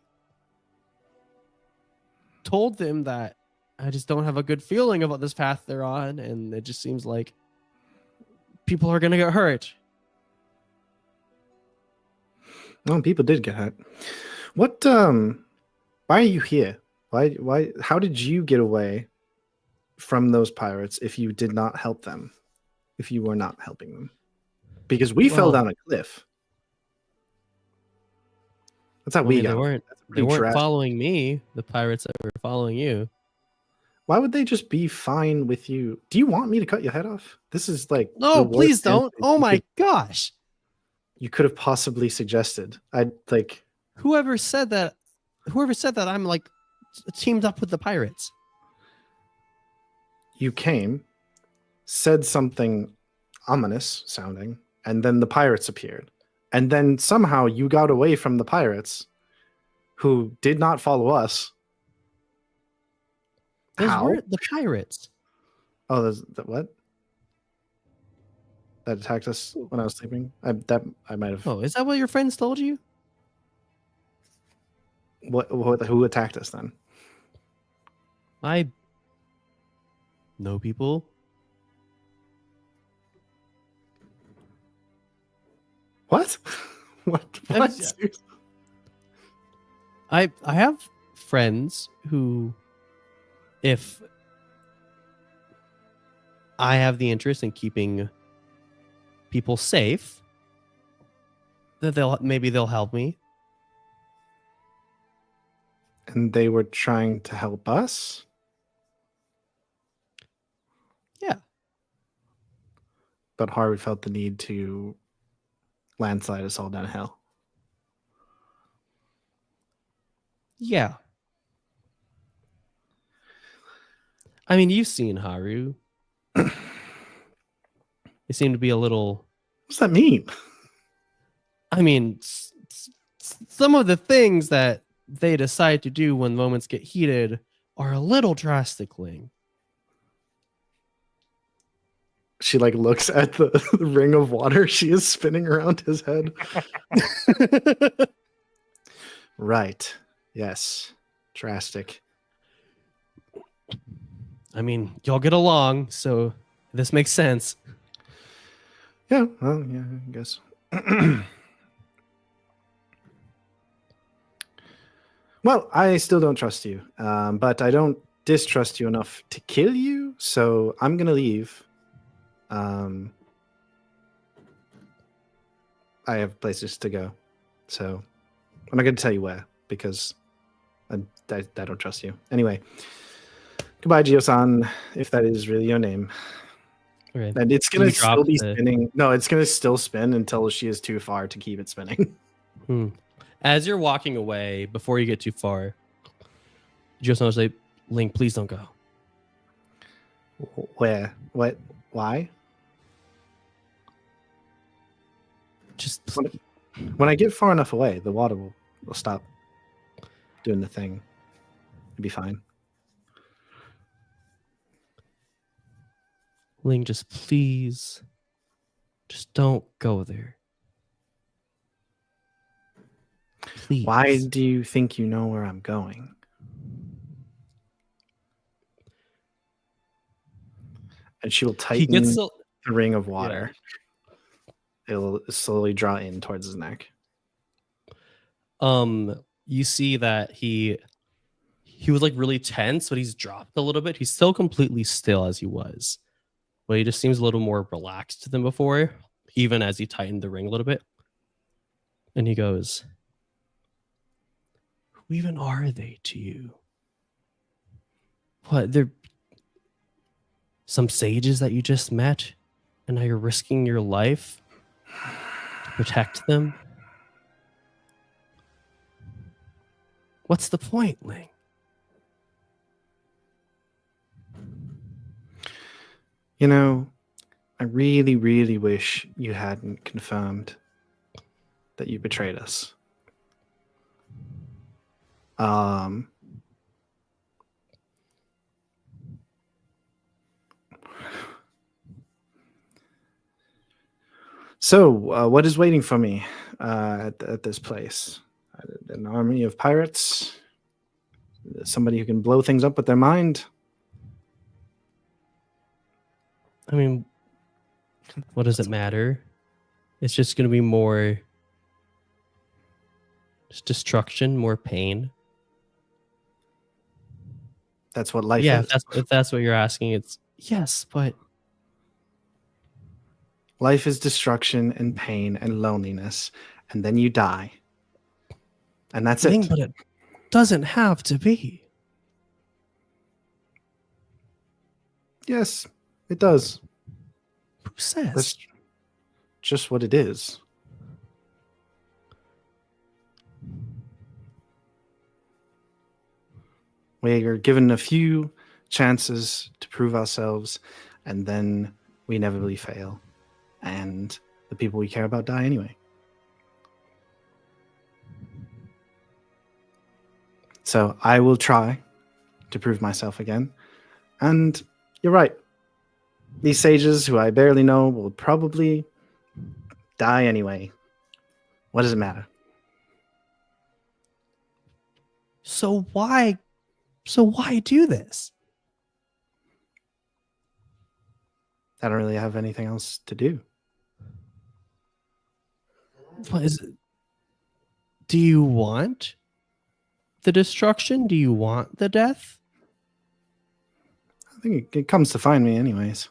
told them that I just don't have a good feeling about this path they're on, and it just seems like people are gonna get hurt. Well, people did get hurt. What? Why are you here? Why? How did you get away from those pirates if you did not help them? If you were not helping them, because we fell Well- down a cliff. That's how I we mean, got. they weren't Pretty drastic. following me. The pirates that were following you. Why would they just be fine with you? Do you want me to cut your head off? This is like No, the worst please don't. answer Oh you my could- gosh. you could have possibly suggested. I'd like. Whoever said that I'm like teamed up with the pirates. You came, said something ominous sounding, and then the pirates appeared. And then somehow you got away from the pirates who did not follow us. Those How? weren't the pirates. Oh, what? That attacked us when I was sleeping? I might have. Oh, is that what your friends told you? Who attacked us then? I know people. What? What? I What? was- I have friends who, if I have the interest in keeping people safe, that they'll help me. And they were trying to help us? Yeah. But Harvard felt the need to landslide us all downhill. Yeah. I mean, you've seen Haru. They seem to be a little. What's that mean? I mean, some of the things that they decide to do when moments get heated are a little drastic, Ling. She like looks at the ring of water she is spinning around his head. Right. Yes. Drastic. I mean, y'all get along, so this makes sense. Yeah. Well, yeah, I guess. Well, I still don't trust you, but I don't distrust you enough to kill you, so I'm gonna leave. I have places to go, so I'm not gonna tell you where because I don't trust you. Anyway, goodbye, Gio-san, if that is really your name. Okay. And it's gonna You still dropped be the- spinning. No, it's gonna still spin until she is too far to keep it spinning. As you're walking away, before you get too far, just notice like, Link, please don't go. Where? What? Why? Just When I get far enough away, the water will stop doing the thing. It'll be fine. Link, just please, just don't go there. Please. Why do you think you know where I'm going? And she will He tighten gets the ring of water. It'll slowly draw in towards his neck. You see that he was like really tense, but he's dropped a little bit. He's still completely still as he was, but he just seems a little more relaxed than before, even as he tightened the ring a little bit. And he goes, who even are they to you? What, they're some sages that you just met, and now you're risking your life to protect them? What's the point, Ling? You know, I really, really wish you hadn't confirmed that you betrayed us. So, what is waiting for me at this place? An army of pirates? Somebody who can blow things up with their mind? I mean, what does it matter? It's just going to be more just destruction, more pain. That's what life Yeah, is. if that's what you're asking, it's yes, but Life is destruction and pain and loneliness, and then you die. And that's Ling, it. but it doesn't have to be. Yes, it does. Who says? That's just what it is. We are given a few chances to prove ourselves, and then we inevitably fail. And the people we care about die anyway. So I will try to prove myself again. And you're right. These sages, who I barely know, will probably die anyway. What does it matter? So why do this? I don't really have anything else to do. What is it? Do you want the destruction? Do you want the death? I think it comes to find me anyways.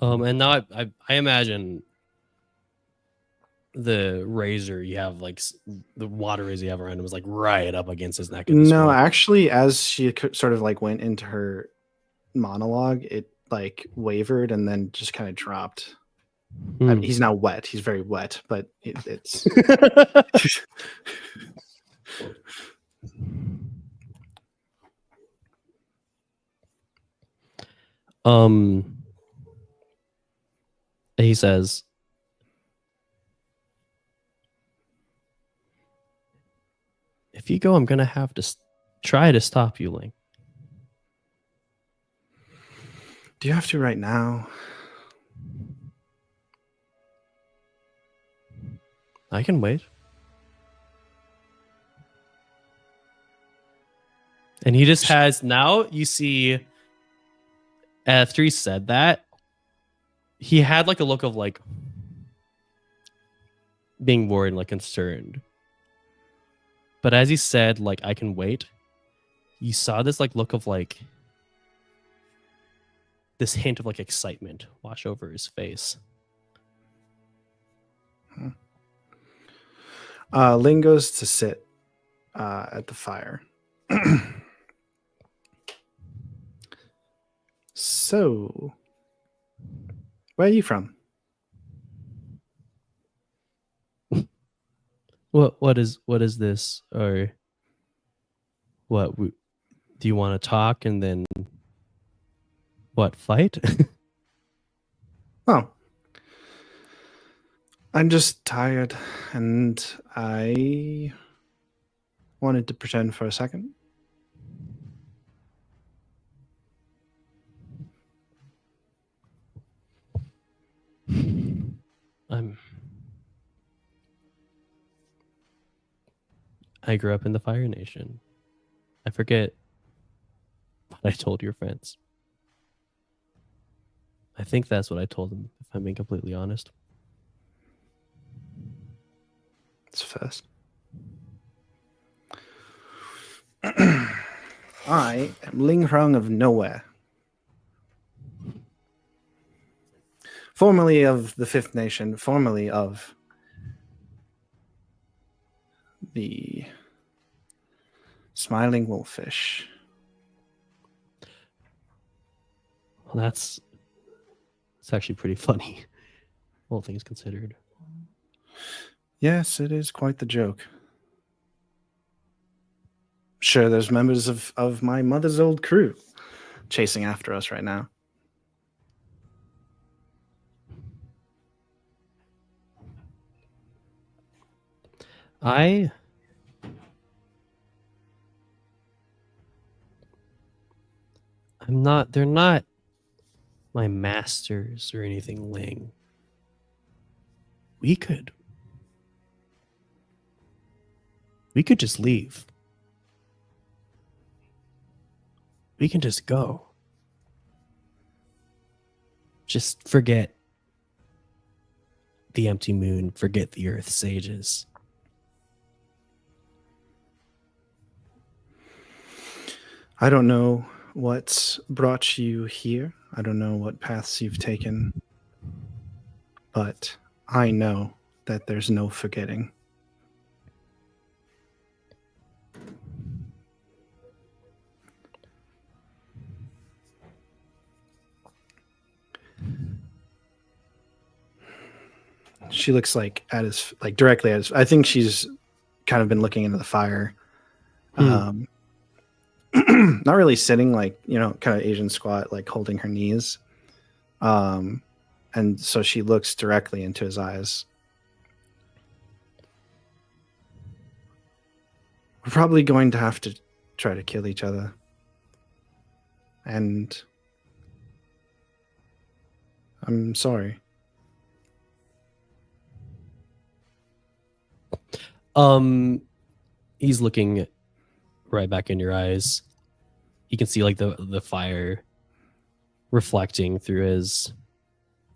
And now I imagine the razor you have, like the water razor you have around him, was like right up against his neck. At this No, point. actually, as she sort of like went into her monologue, it like wavered and then just kind of dropped. I mean, he's now wet. He's very wet, but it's. He says, "If you go, I'm gonna have to try to stop you, Ling." Do you have to right now? I can wait. And he just has, now you see, after he said that, he had like a look of like being worried and like concerned. But as he said, like, I can wait, you saw this like look of like this hint of like excitement wash over his face. Ling goes to sit at the fire. So, where are you from? What is this? Or what? Do you want to talk and then what, fight? Oh, I'm just tired, and I wanted to pretend for a second. I grew up in the Fire Nation. I forget what I told your friends. I think that's what I told them, if I'm being completely honest. It's first. I am Ling Hrung of Nowhere. Formerly of the Fifth Nation, formerly of the Smiling Wolfish. Well, it's actually pretty funny, all things considered. Yes, it is quite the joke. Sure, there's members of my mother's old crew chasing after us right now. I'm not, they're not my masters or anything, Ling. We could just leave. We can just go. Just forget the empty moon, forget the earth sages. I don't know what's brought you here. I don't know what paths you've taken. But I know that there's no forgetting. She looks like at his, like directly at his. I think she's kind of been looking into the fire. Not really sitting, like, you know, kind of Asian squat, like holding her knees. And so she looks directly into his eyes. We're probably going to have to try to kill each other. And I'm sorry. He's looking right back in your eyes. You can see like the fire reflecting through his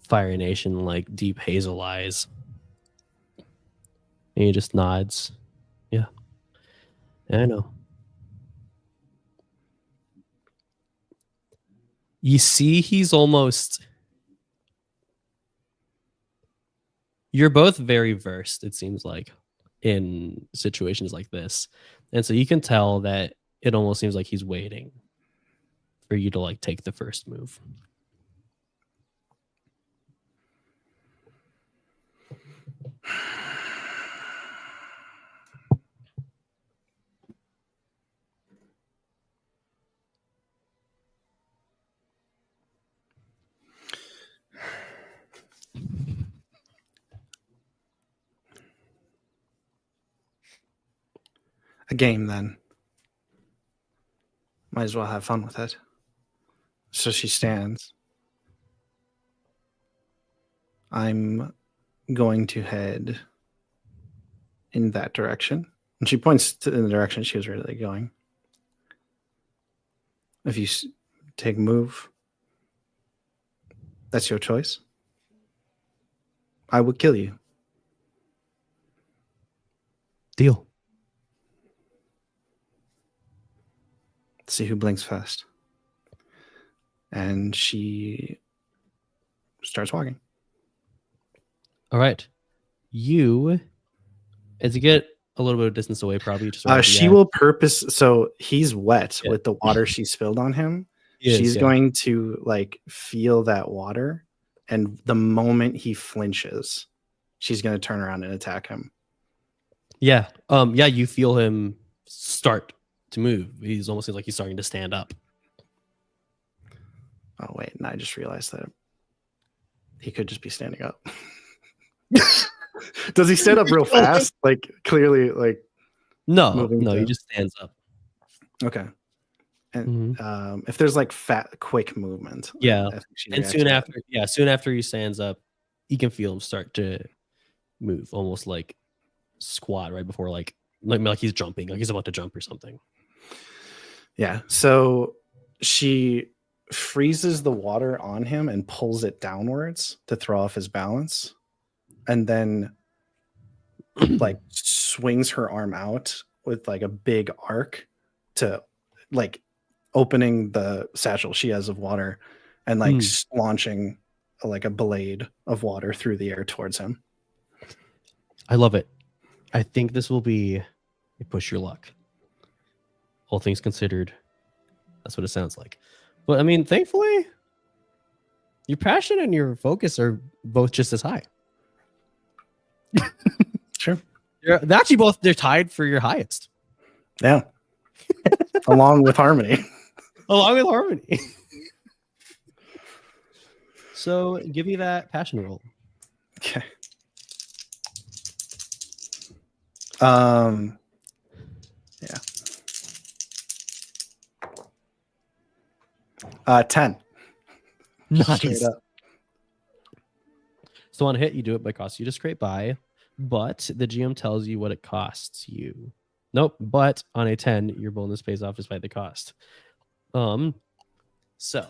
Fire Nation like deep hazel eyes. And he just nods. Yeah, I know. You see he's almost you're both very versed, it seems like, in situations like this. And so you can tell that it almost seems like he's waiting for you to like take the first move. A game, then. Might as well have fun with it. So she stands. I'm going to head in that direction. And she points in the direction she was really going. If you take a move, that's your choice. I will kill you. Deal. Let's see who blinks first. And she starts walking. All right. You, as you get a little bit of distance away, probably just she will purpose. So he's wet with the water she spilled on him. She's going to like feel that water, and the moment he flinches, she's going to turn around and attack him. Yeah. Yeah. You feel him start to move. He's almost like he's starting to stand up. Oh wait, and I just realized that he could just be standing up. Does he stand up real fast? Like clearly, like no, he just stands up. Okay. And if there's like quick movement, and soon after he stands up, you can feel him start to move, almost like squat right before like he's jumping, like he's about to jump or something. Yeah. So she freezes the water on him and pulls it downwards to throw off his balance, and then like swings her arm out with like a big arc to like opening the satchel she has of water and like launching like a blade of water through the air towards him. I love it. I think this will be a push your luck. All things considered, that's what it sounds like. But I mean, thankfully, your passion and your focus are both just as high. Sure. They're actually they're tied for your highest. Yeah. Along with harmony. Along with harmony. So give me that passion roll. Okay. 10. Nice. So on a hit, you do it by cost you to scrape by, but the GM tells you what it costs you. Nope, but on a 10, your bonus pays off despite the cost. So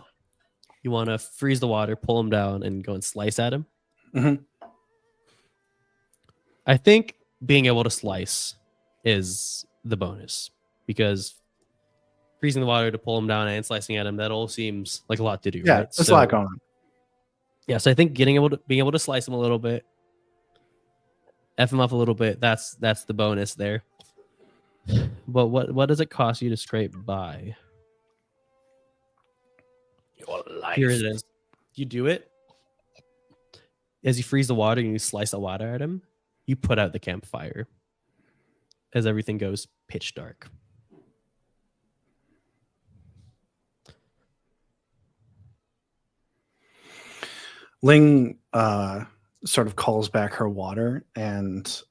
you want to freeze the water, pull him down, and go and slice at him. I think being able to slice is the bonus, because freezing the water to pull him down and slicing at him, that all seems like a lot to do. Yeah, right? That's a lot going on. Yeah, so I think being able to slice him a little bit, F him up a little bit, that's the bonus there. But what does it cost you to scrape by? Your life. Here it is. You do it. As you freeze the water and you slice the water at him, you put out the campfire as everything goes pitch dark. Ling sort of calls back her water, and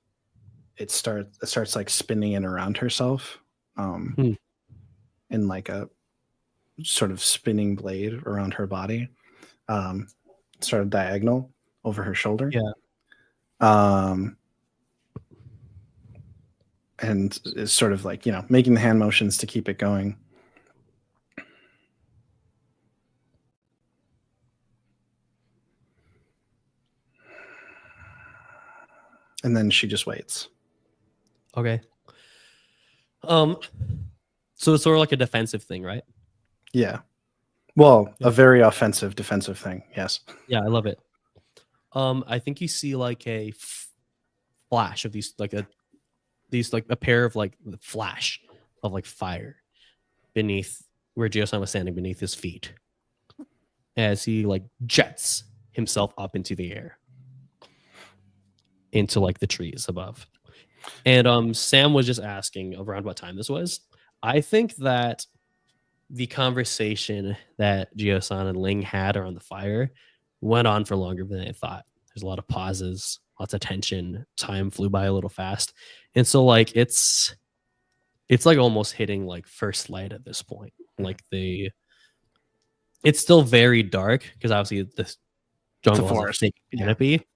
it starts like spinning in around herself in like a sort of spinning blade around her body, sort of diagonal over her shoulder. And is sort of like, making the hand motions to keep it going. And then she just waits. Okay. So it's sort of like a defensive thing, right? Yeah. Well, a very offensive defensive thing. Yes. Yeah, I love it. I think you see like a flash of these like a pair of like the flash of like fire beneath where Geosan was standing beneath his feet as he like jets himself up into the air into like the trees above. And Sam was just asking around what time this was. I think that the conversation that Geosan and Ling had around the fire went on for longer than I thought. There's a lot of pauses, lots of tension. Time flew by a little fast. And so like it's like almost hitting like first light at this point. Like it's still very dark because obviously the jungle has a thick canopy.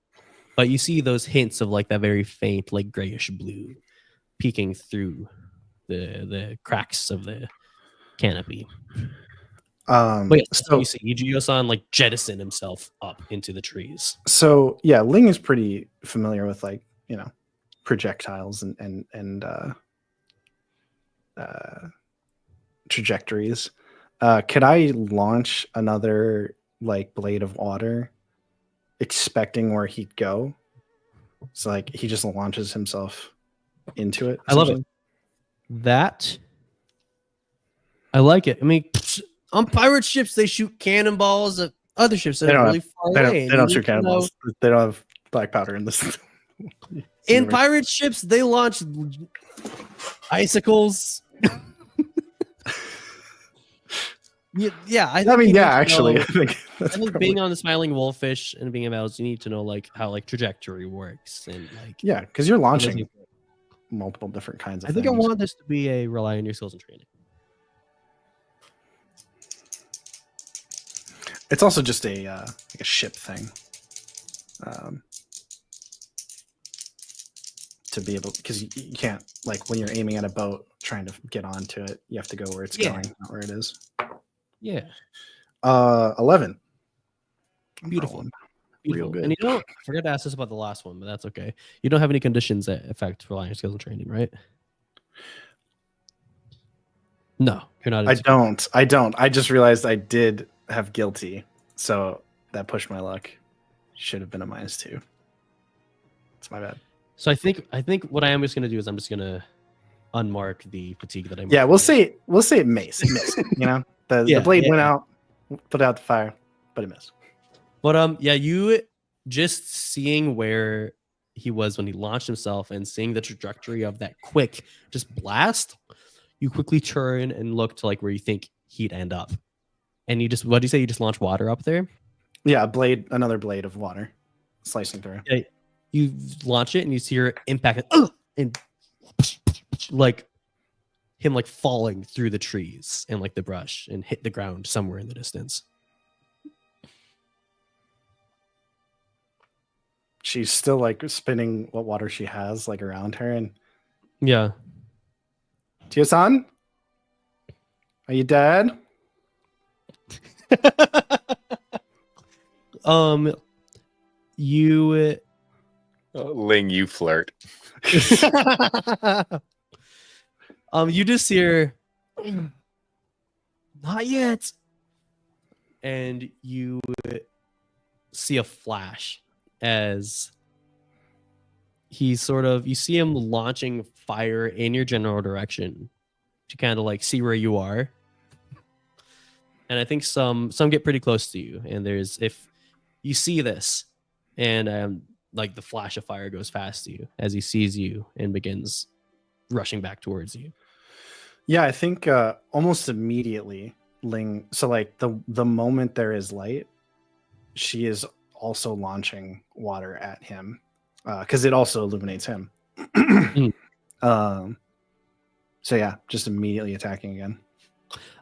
But you see those hints of like that very faint, like grayish blue peeking through the cracks of the canopy. But yeah, so you see Ichigo-san like jettison himself up into the trees. So yeah, Ling is pretty familiar with like, you know, projectiles and trajectories. Could I launch another like blade of water expecting where he'd go? So like he just launches himself into it. I love it. That I like it. I mean, on pirate ships they shoot cannonballs at other ships that are really far away. They don't shoot cannonballs. They don't have black powder in this. In pirate ships, they launch icicles. Yeah, I think actually, I think being on the Smiling Wolffish and being about, you need to know like how like trajectory works and like because you're launching multiple different kinds of. I think I want this to be a rely on your skills and training. It's also just a like a ship thing, to be able, because you can't, like when you're aiming at a boat trying to get onto it, you have to go where it's going, not where it is. Yeah. 11. Beautiful. Real good. And you don't, I forgot to ask this about the last one, but that's okay. You don't have any conditions that affect relying on skills and training, right? No, you're not. I don't. I just realized I did have guilty, so that pushed my luck. Should have been a -2. It's my bad. So I think what I am just gonna do is I'm just gonna unmark the fatigue that I. Yeah, we'll say it missed. You know, the blade went out, put out the fire, but it missed. But you just seeing where he was when he launched himself and seeing the trajectory of that quick just blast, you quickly turn and look to like where you think he'd end up. And you just, what do you say? You just launch water up there? Yeah, another blade of water slicing through. Yeah, you launch it and you see your impact and like him like falling through the trees and like the brush and hit the ground somewhere in the distance. She's still like spinning what water she has like around her, and yeah. Tio-san, are you dead? You Ling, you flirt. You just hear not yet, and you see a flash as he's sort of, you see him launching fire in your general direction to kind of like see where you are. And I think some get pretty close to you, and there's, if you see this and like the flash of fire goes past you as he sees you and begins rushing back towards you. Yeah, I think almost immediately Ling, so like the moment there is light, she is also launching water at him because it also illuminates him. So yeah, just immediately attacking again.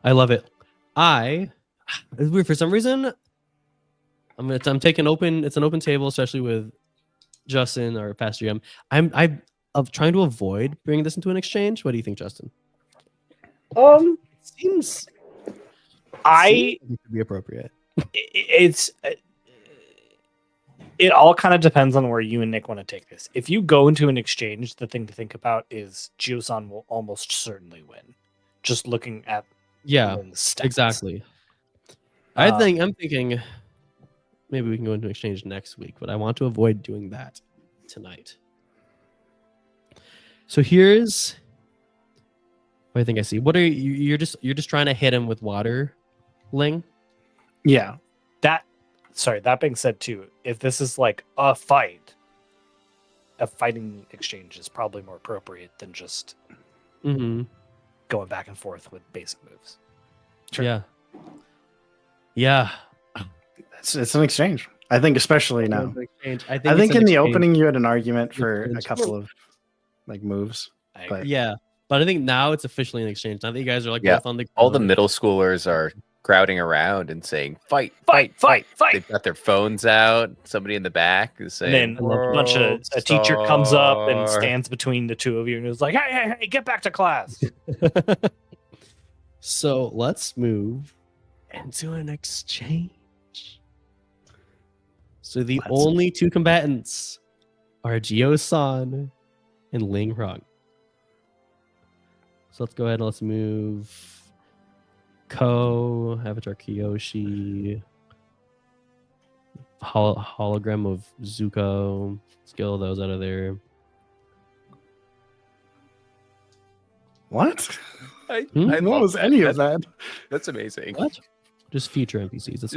I love it. It's weird for some reason. I'm taking open. It's an open table, especially with Justin or Pastor GM. I'm trying to avoid bringing this into an exchange. What do you think, Justin? It seems it could be appropriate. It all kind of depends on where you and Nick want to take this. If you go into an exchange, the thing to think about is Gio-san will almost certainly win. Just looking at exactly. I'm thinking maybe we can go into exchange next week, but I want to avoid doing that tonight. So here's what I think I see. What are you? You're just trying to hit him with water, Ling. Yeah. That being said, too, if this is like a fight, a fighting exchange is probably more appropriate than just going back and forth with basic moves. Sure. Yeah. Yeah. It's an exchange. I think especially now. I think in the opening you had an argument for a couple of like moves. But yeah. But I think now it's officially an exchange. Now that you guys are like both on the all the middle schoolers are crowding around and saying fight. They've got their phones out. Somebody in the back is saying, and then a teacher comes up and stands between the two of you and is like, hey, get back to class. So let's move into an exchange. So the only two combatants are Gio-san and Ling Rong. So let's go ahead and let's move Ko, Avatar Kiyoshi, hologram of Zuko. Let's get all those out of there. What? I what was any of that? That's amazing. What? Just future NPCs. That's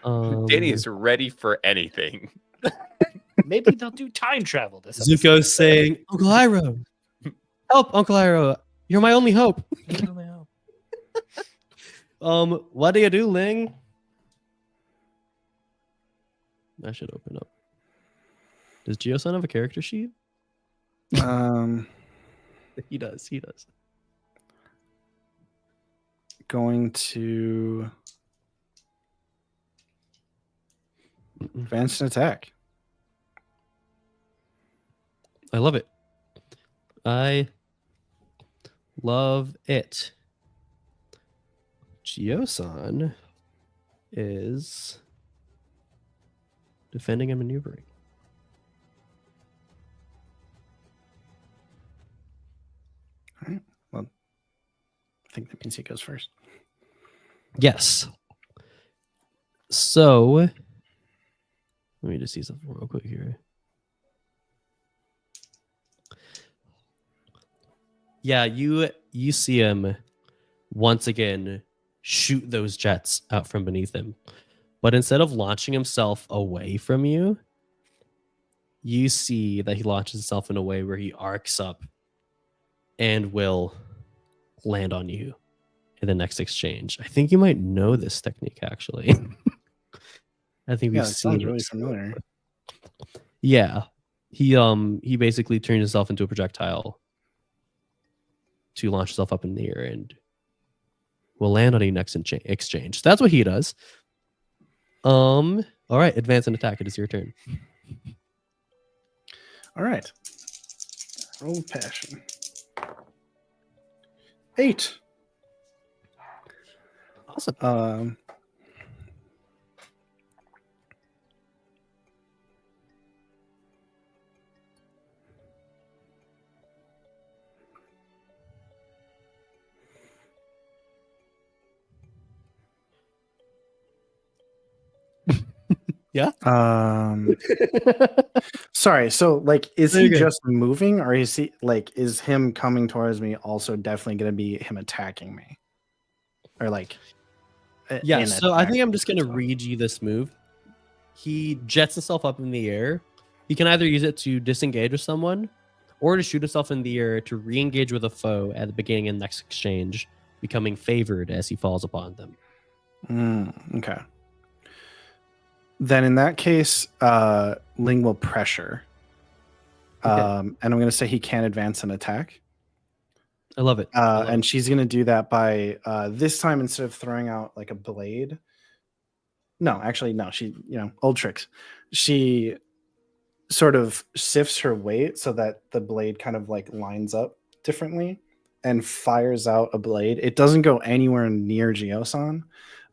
all right. Danny is ready for anything. Maybe they'll do time travel this episode. Zuko's saying, Uncle Iroh, help, Uncle Iroh. You're my only hope. What do you do, Ling? I should open up. Does Gio-san have a character sheet? He does. Going to advance and attack. I love it. I love it. Gio-san is defending and maneuvering. All right. Well, I think that means he goes first. Yes. So let me just see something real quick here. Yeah, you see him once again shoot those jets out from beneath him. But instead of launching himself away from you, you see that he launches himself in a way where he arcs up and will land on you in the next exchange. I think you might know this technique, actually. I think we've seen it. Really familiar. Yeah. He basically turns himself into a projectile to launch himself up in the air and will land on you next exchange. That's what he does. All right, advance and attack. It is your turn. All right. Roll passion. 8. Awesome. Yeah. Sorry. So, like, is he just moving, or is he like, is him coming towards me also definitely going to be him attacking me, or like? Yeah. So I think I'm just going to read you this move. He jets himself up in the air. He can either use it to disengage with someone, or to shoot himself in the air to re-engage with a foe at the beginning of the next exchange, becoming favored as he falls upon them. Okay. Then in that case, Ling will pressure. And I'm going to say he can't advance and attack. I love it. And she's going to do that by this time, instead of throwing out like a blade. No, actually, no. She, old tricks. She sort of sifts her weight so that the blade kind of like lines up differently and fires out a blade. It doesn't go anywhere near Gio-san,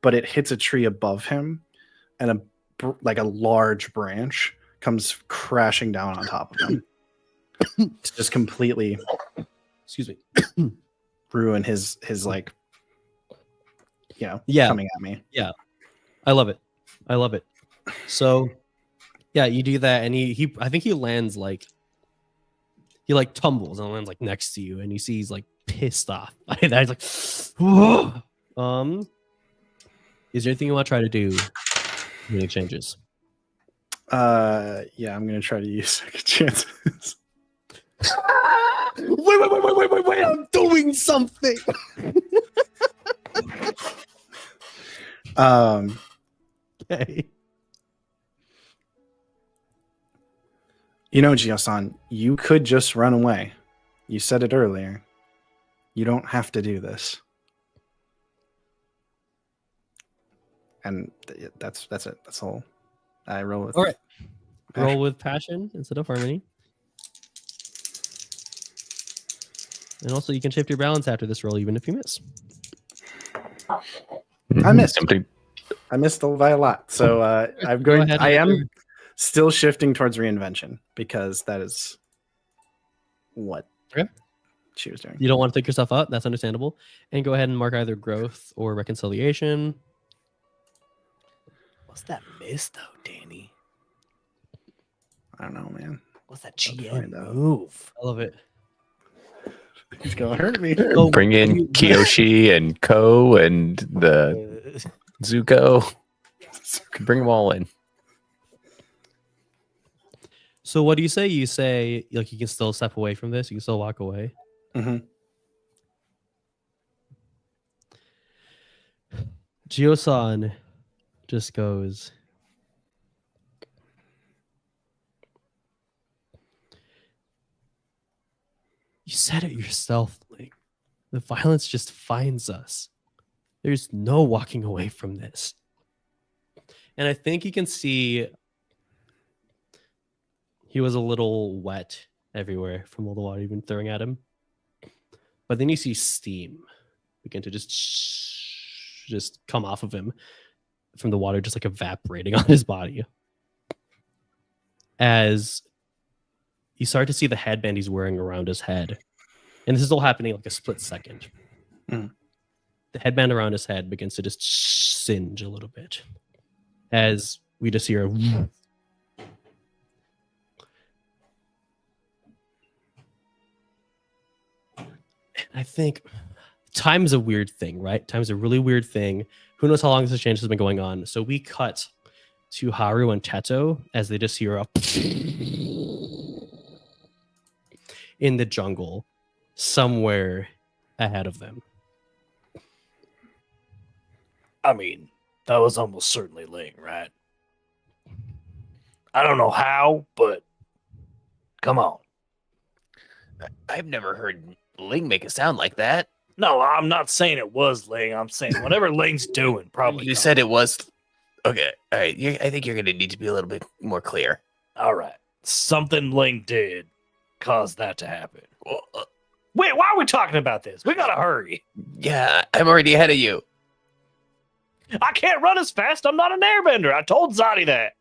but it hits a tree above him, and a large branch comes crashing down on top of him to just completely, excuse me, ruin his like, coming at me. Yeah, I love it. So yeah, you do that, and he I think he lands like he like tumbles and lands like next to you, and you see he's like pissed off by that. He's like, whoa. Is there anything you want to try to do in exchanges? Yeah, I'm gonna try to use second chances. Wait! I'm doing something. Okay. You know, Gio-san, you could just run away. You said it earlier. You don't have to do this. And that's it. That's all. I roll with. All right. passion. Roll with passion instead of harmony. And also, you can shift your balance after this roll, even if you miss. I missed. I missed by a lot. So I'm going. ahead, I am Andrew. still shifting towards reinvention because that is what Okay. she was doing. You don't want to take yourself out. That's understandable. And go ahead and mark either growth or reconciliation. What's that miss though, Danny? I don't know, man. What's that I'll GM find out. move? I love it. He's gonna hurt me. So Bring in Kiyoshi and Ko and the Zuko. Bring them all in. So what do you say? You say like you can still step away from this. You can still walk away. Mhm. Gio-san just goes. You said it yourself, Link. The violence just finds us. There's no walking away from this. And I think you can see he was a little wet everywhere from all the water you've been throwing at him. But then you see steam begin to just come off of him from the water, just like evaporating on his body. As you start to see the headband he's wearing around his head. And this is all happening like a split second. Mm. The headband around his head begins to just singe a little bit. As we just hear a I think time's a weird thing, right? Time's a really weird thing. Who knows how long this exchange has been going on? So we cut to Haru and Teto as they just hear a in the jungle somewhere ahead of them. I mean, that was almost certainly Ling, right? I don't know how, but come on. I've never heard Ling make a sound like that. No, I'm not saying it was Ling. I'm saying whatever Ling's doing, probably. You not. said it was. Okay, all right. I think you're going to need to be a little bit more clear. All right. Something Ling did caused that to happen. Well, Wait, why are we talking about this? We gotta hurry. yeah, I'm already ahead of you. I can't run as fast. I'm not an airbender. I told Zadi that.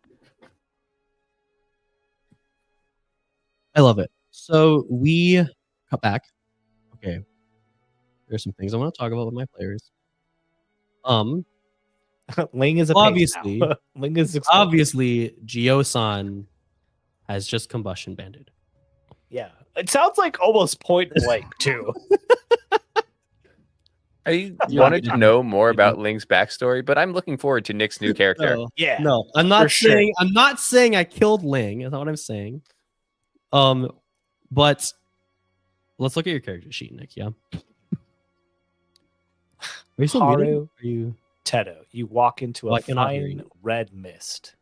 I love it. So we cut back. Okay. There's some things I want to talk about with my players. Ling is a Obviously. Ling is Obviously, Gio-san has just combustion banded. Yeah. It sounds like almost point blank too. I Yeah. wanted to know more about Ling's backstory, but I'm looking forward to Nick's new character. No, Yeah. no, I'm not For sure. saying I'm not saying I killed Ling. That's not what I'm saying. But let's look at your character sheet, Nick. Yeah. Are you still Haru. muted? Are you? Teto, you walk into Oh, a I cannot hear fine you. red mist.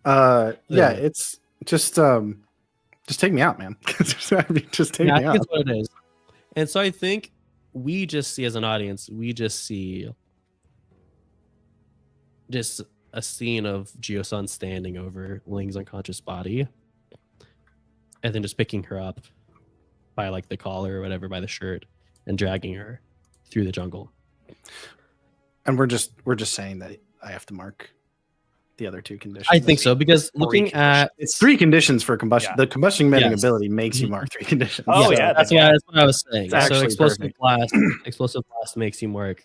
Yeah, Yeah. it's just take me out, man. I mean, just take Yeah, me I out. think that's what it is. And so I think we just see as an audience, we just see just a scene of Gio-san standing over Ling's unconscious body, and then just picking her up by like the collar or whatever, by the shirt, and dragging her through the jungle. And we're just saying that I have to mark the other two conditions. I think so, because looking at It's three conditions for combustion. Yeah. The combustion bending Yes. ability makes you mark three conditions. Oh, yes, yeah, that's yeah. what I was saying. It's So actually explosive perfect. blast, explosive blast makes you mark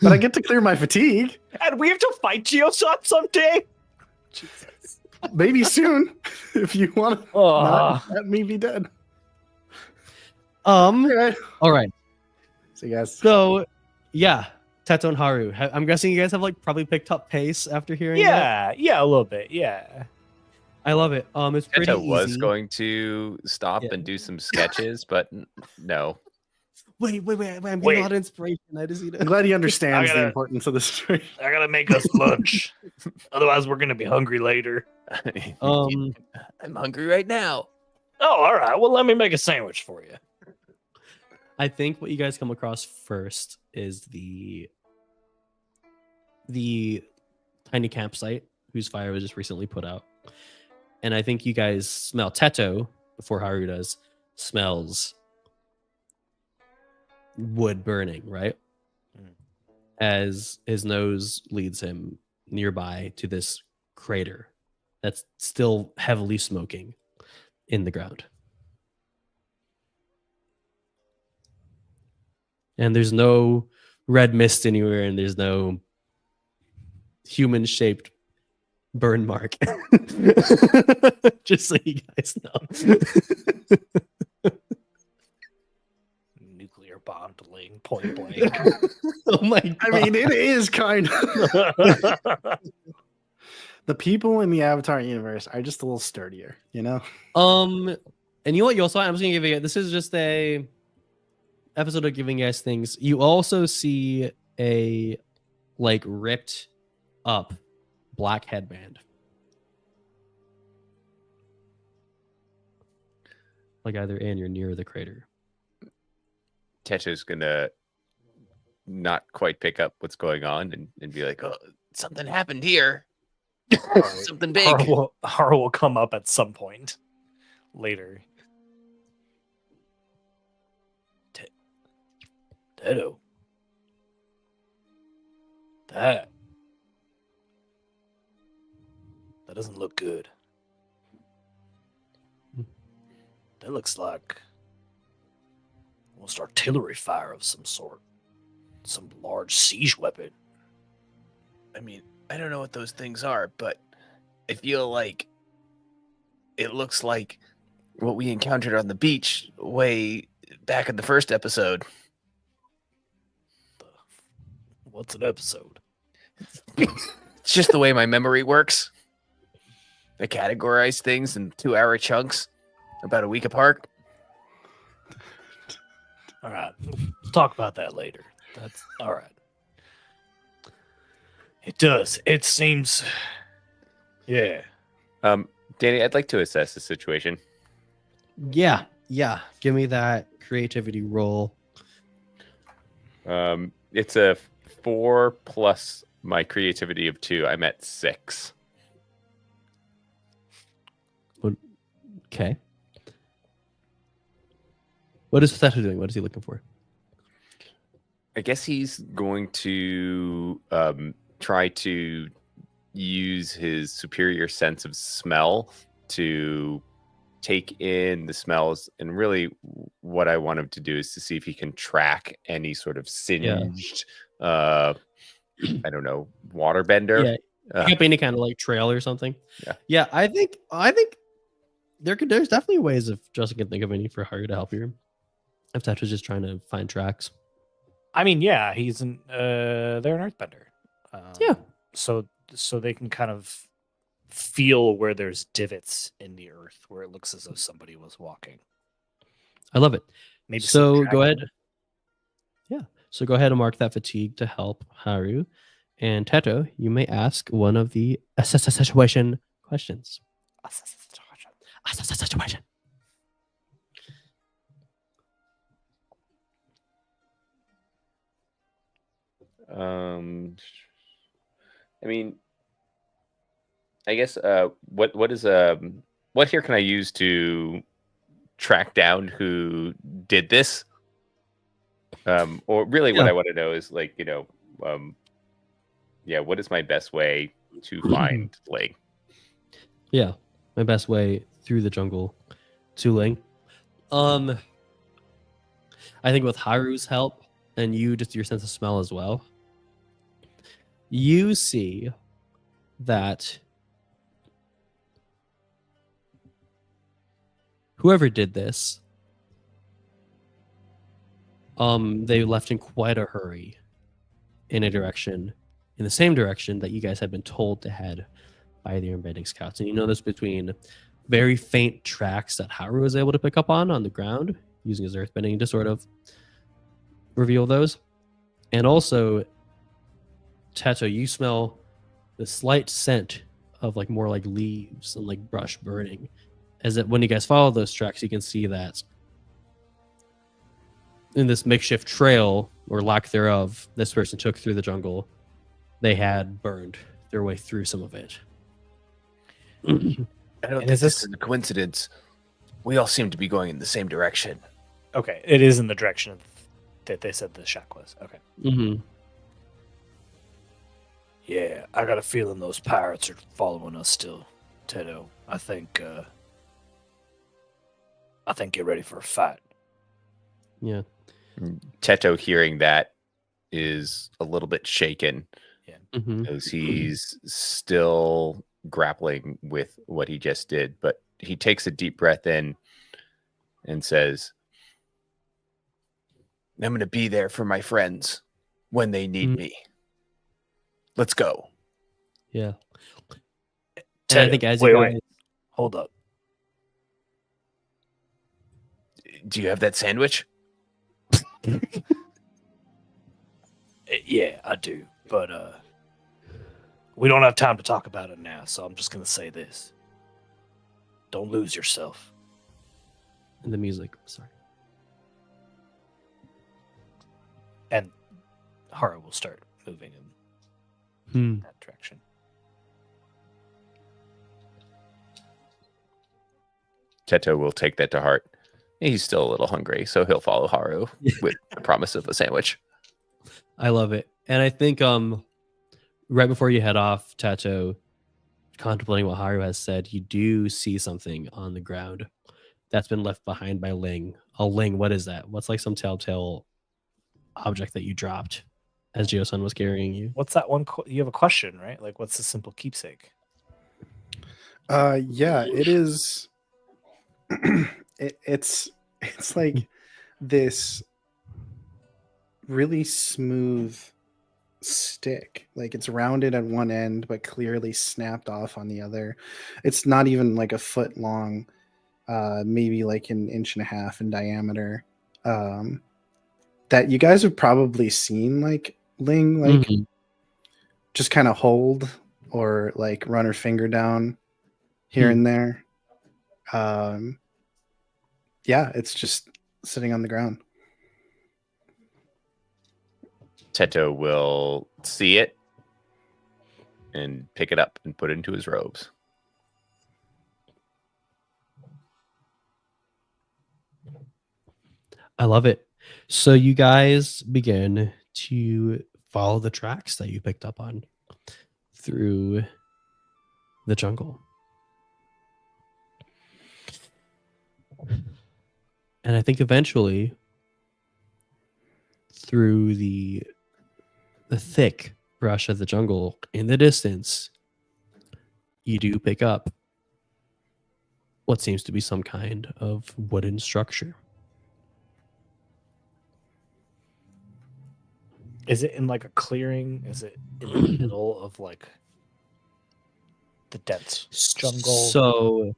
But I get to clear my fatigue. And we have to fight Geosop someday. Jesus. Maybe soon, if you want to not let me be dead. Okay. All right. So you guys. So, yeah, Teto and Haru. I'm guessing you guys have like probably picked up pace after hearing that. Yeah, a little bit. Yeah. I love it. It's pretty Teto was easy. going to stop and do some sketches, but no. Wait. I'm getting a lot of inspiration. I just need I'm to... glad he understands the gotta- importance of this story. I gotta make us lunch. Otherwise, we're gonna be hungry later. Um, I'm hungry right now. Oh, all right. Well, let me make a sandwich for you. I think what you guys come across first is the tiny campsite whose fire was just recently put out. And I think you guys smell Teto before Haru does, smells wood burning, right? As his nose leads him nearby to this crater that's still heavily smoking in the ground. And there's no red mist anywhere, and there's no human-shaped burn mark. Just so you guys know. Nuclear bomb delaying point blank. Oh my god. I mean, it is kind of. The people in the Avatar universe are just a little sturdier, you know? And you know what? You also, I'm just gonna give you. This is just a episode of giving you guys things. You also see a like ripped up black headband, like either in or near the crater. Teto's gonna not quite pick up what's going on and be like, "Oh, Something happened here. Something big. Haru will come up at some point later. Teto. That doesn't look good. That looks like almost artillery fire of some sort. Some large siege weapon. I mean, I don't know what those things are, but I feel like it looks like what we encountered on the beach way back in the first episode. What's an episode? It's just the way my memory works. I categorize things in 2-hour chunks about a week apart. All right. We'll talk about that later. That's all right. It does. It seems. Yeah. Danny, I'd like to assess the situation. Yeah. Give me that creativity roll. It's a 4 plus my creativity of 2. I'm at 6. Okay. What is Teto doing? What is he looking for? I guess he's going to try to use his superior sense of smell to take in the smells. And really, what I want him to do is to see if he can track any sort of singed, I don't know, waterbender. Yeah. Pick up any kind of like trail or something. Yeah. Yeah. I think there's definitely ways if Justin can think of any for Haru to help you. If Teto's just trying to find tracks. I mean, yeah, they're an earthbender. Yeah. So they can kind of feel where there's divots in the earth where it looks as though somebody was walking. I love it. Maybe so go ahead. Yeah. So go ahead and mark that fatigue to help Haru. And Teto, you may ask one of the situation questions. Situation. I mean, I guess what here can I use to track down who did this? Or really what I want to know is like, what is my best way to find Ling? Yeah, my best way through the jungle to Ling. I think with Haru's help and you just your sense of smell as well, you see that whoever did this, they left in quite a hurry in the same direction that you guys had been told to head by the invading scouts. And you notice between very faint tracks that Haru was able to pick up on the ground, using his earthbending to sort of reveal those. And also, Teto, you smell the slight scent of like more like leaves and like brush burning. As that when you guys follow those tracks, you can see that in this makeshift trail or lack thereof this person took through the jungle, they had burned their way through some of it. I don't think this is a coincidence. We all seem to be going in the same direction. Okay, it is in the direction that they said the shack was. Okay. Mm-hmm. Yeah, I got a feeling those pirates are following us still, Teto. I think get ready for a fight. Yeah. Teto, hearing that, is a little bit shaken Mm-hmm. because he's still grappling with what he just did. But he takes a deep breath in and says, I'm going to be there for my friends when they need me. Let's go. Yeah. Teto, And I think as you guys... wait. Hold up. Do you have that sandwich? Yeah, I do. But we don't have time to talk about it now, so I'm just going to say this. Don't lose yourself. And the music, sorry. And Haru will start moving in that direction. Teto will take that to heart. He's still a little hungry, so he'll follow Haru with the promise of a sandwich. I love it. And I think right before you head off, Tato, contemplating what Haru has said, you do see something on the ground that's been left behind by Ling. Oh, Ling, what is that? What's like some telltale object that you dropped as Geo-san was carrying you? What's that one? You have a question, right? Like, what's the simple keepsake? Yeah, it is. It's like this really smooth stick. Like it's rounded at one end, but clearly snapped off on the other. It's not even like a foot long, maybe like an inch and a half in diameter. That you guys have probably seen, like Ling, like just kind of hold or like run her finger down here and there. Yeah, it's just sitting on the ground. Teto will see it and pick it up and put it into his robes. I love it. So you guys begin to follow the tracks that you picked up on through the jungle. And I think eventually through the thick brush of the jungle in the distance, you do pick up what seems to be some kind of wooden structure. Is it in like a clearing? Is it in the middle of like the dense jungle? So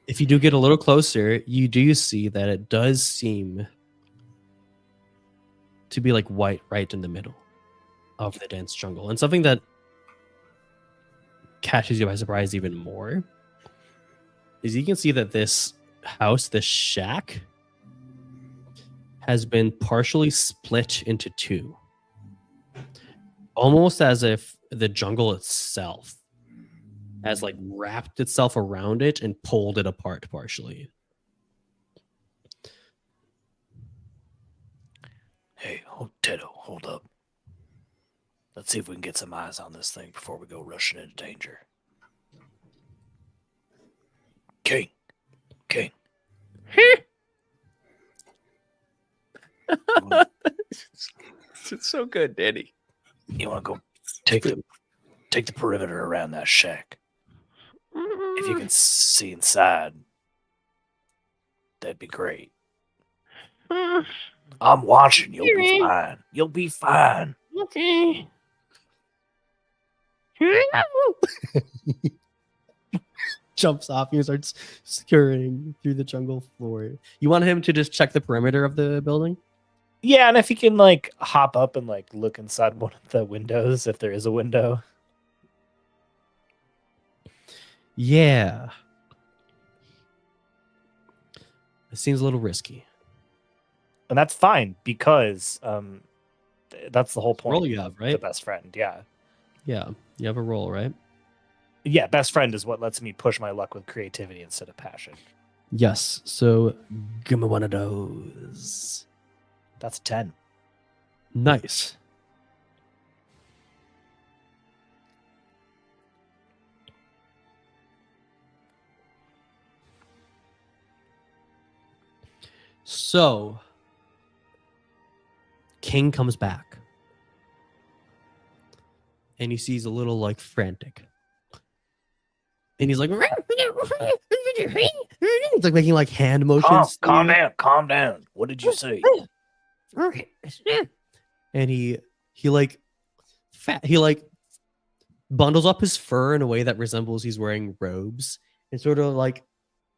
if you do get a little closer, you do see that it does seem to be like white right in the middle of the dense jungle. And something that catches you by surprise even more is you can see that this house, this shack, has been partially split into two. Almost as if the jungle itself has like wrapped itself around it and pulled it apart partially. Hey, Teto, hold up. Let's see if we can get some eyes on this thing before we go rushing into danger. King. It's so good, Danny. You want to go take the perimeter around that shack. If you can see inside, that'd be great. I'm watching. You'll be fine. You'll be fine. Okay. Jumps off and starts scurrying through the jungle floor. You want him to just check the perimeter of the building? Yeah, and if he can like hop up and like look inside one of the windows, if there is a window. Yeah. It seems a little risky. And that's fine because that's the whole point. Roll you have, right? The best friend, yeah. Yeah. You have a roll, right? Yeah, best friend is what lets me push my luck with creativity instead of passion. Yes. So give me one of those. That's 10. Nice. So King comes back. And he sees a little like frantic. And he's like, it's like making like hand motions. Calm down. What did you say? And he bundles up his fur in a way that resembles he's wearing robes and sort of like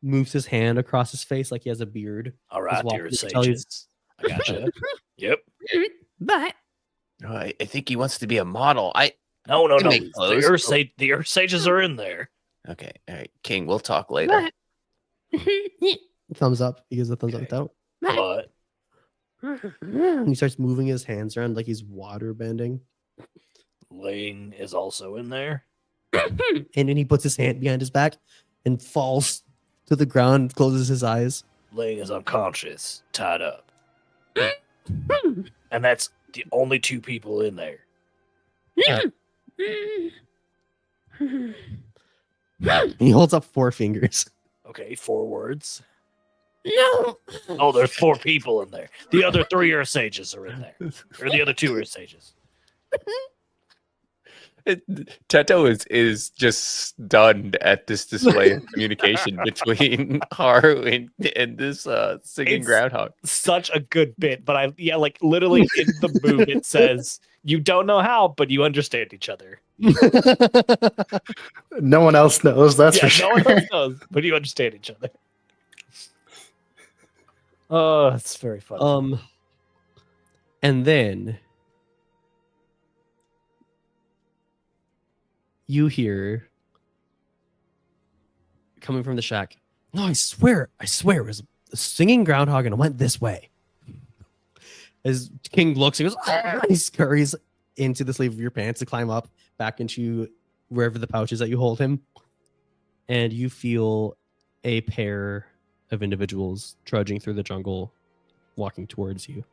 moves his hand across his face like he has a beard. All right, He's dear walking to tell you- sages. I gotcha. Yep. But No, I think he wants to be a model. No. Can make The clothes. Earth Sages are in there. Okay, all right, King. We'll talk later. thumbs up. He gives a thumbs up. Okay. Don't. But And he starts moving his hands around like he's water bending. Ling is also in there. And then he puts his hand behind his back and falls to the ground, closes his eyes. Ling is unconscious, tied up. And that's the only two people in there. And he holds up 4 fingers. Okay, 4 words. No. Oh, there's 4 people in there. The other 3 Earth Sages are in there. Or the other 2 Earth Sages. Teto is just stunned at this display of communication between Haru and this singing It's- groundhog. Such a good bit, but like literally in the move it says you don't know how, but you understand each other. No one else knows. That's for No sure. one else knows, but you understand each other. Oh, it's very funny. And then you hear coming from the shack. No, I swear, it was a singing groundhog and it went this way. As King looks, he goes, he scurries into the sleeve of your pants to climb up back into wherever the pouch is that you hold him. And you feel a pair of individuals trudging through the jungle, walking towards you.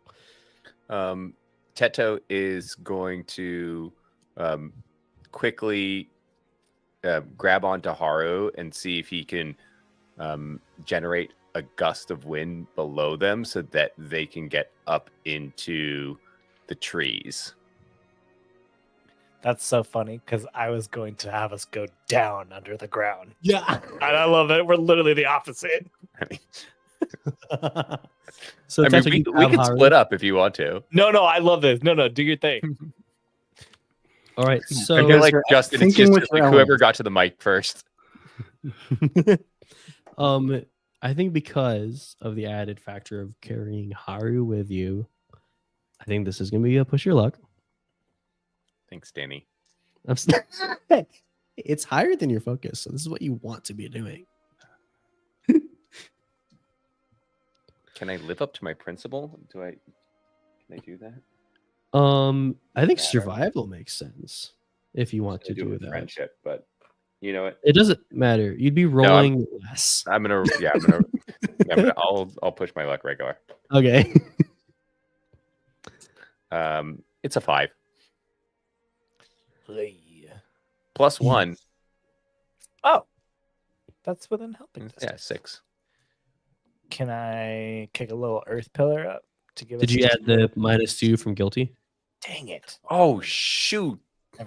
Teto is going to quickly grab onto Haru and see if he can generate a gust of wind below them so that they can get up into the trees. That's so funny because I was going to have us go down under the ground. Yeah. And I love it. We're literally the opposite. So I that's mean, what we you can have, Haru. split up if you want to. No, I love this. No, do your thing. All right. So I feel like you're Justin, it's thinking just with like your whoever elements. got to the mic first. I think because of the added factor of carrying Haru with you, I think this is gonna be a push your luck. Thanks, Danny. It's higher than your focus, so this is what you want to be doing. Can I live up to my principle? Can I do that? I think Yeah, survival makes sense if you want I to do it do with that. friendship, but you know what? It doesn't matter. You'd be rolling less. I'll push my luck regular. Okay. It's a 5 Hey. plus 1. Oh, that's within helping distance. Yeah, 6. Can I kick a little earth pillar up to give Did us you a- add the -2 from guilty? Dang it. Oh shoot!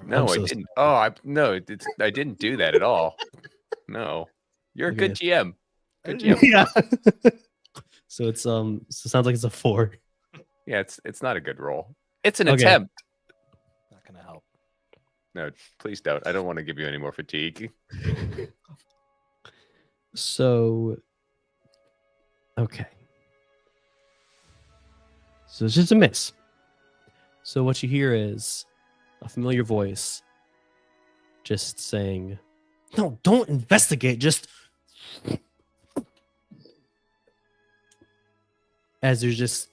No, I didn't. I didn't do that at all. No, you're a good GM. Good GM. Yeah. So it's so it sounds like it's a 4. Yeah, it's not a good roll. It's an Okay. attempt. Not gonna help. No, please don't. I don't want to give you any more fatigue. So, okay. So it's just a miss. So what you hear is a familiar voice just saying, "No, don't investigate. Just..." As there's just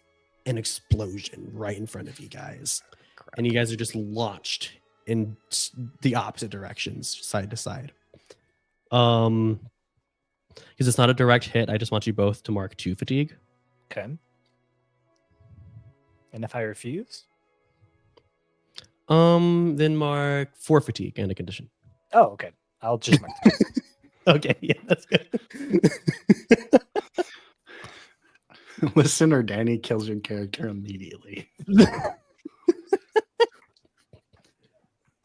an explosion right in front of you guys. Crap. And you guys are just launched in the opposite directions, side to side. Because it's not a direct hit, I just want you both to mark 2 fatigue. Okay. And if I refuse? Then mark 4 fatigue and a condition. Oh, okay. I'll just mark. Okay, yeah, that's good. Listen, or Danny kills your character immediately.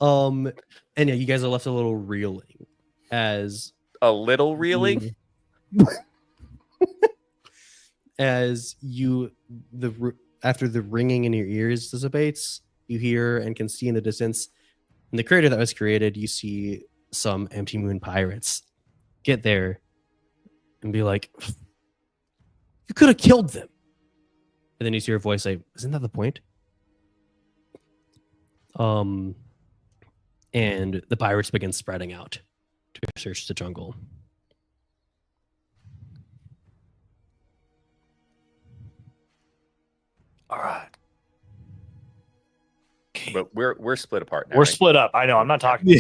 And yeah, you guys are left a little reeling as A little reeling. As after the ringing in your ears dissipates, you hear and can see in the distance, in the crater that was created, you see some empty moon pirates get there and be like, "You could have killed them." And then you see your voice say, "Isn't that the point?" And the pirates begin spreading out to search the jungle. All right. But we're split apart now. We're right? split up. I know. I'm not talking.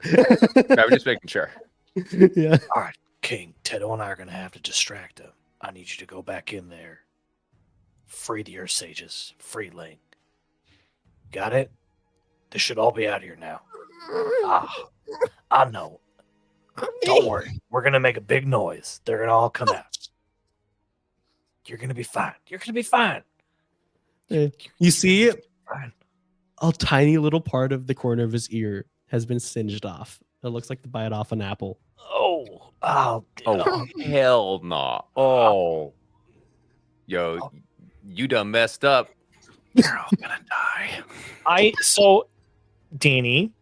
I'm just making sure. Yeah. All right, King, Tedo and I are going to have to distract him. I need you to go back in there. Free the Earth Sages. Free Ling. Got it? This should all be out here now. I know. Don't worry. We're going to make a big noise. They're going to all come out. You're going to be fine. You're going to be fine. You see Fine. a tiny little part of the corner of his ear has been singed off. It looks like the bite off an apple. Oh, Oh, hell no. Oh. Yo, you done messed up. You're all gonna die. So, Danny,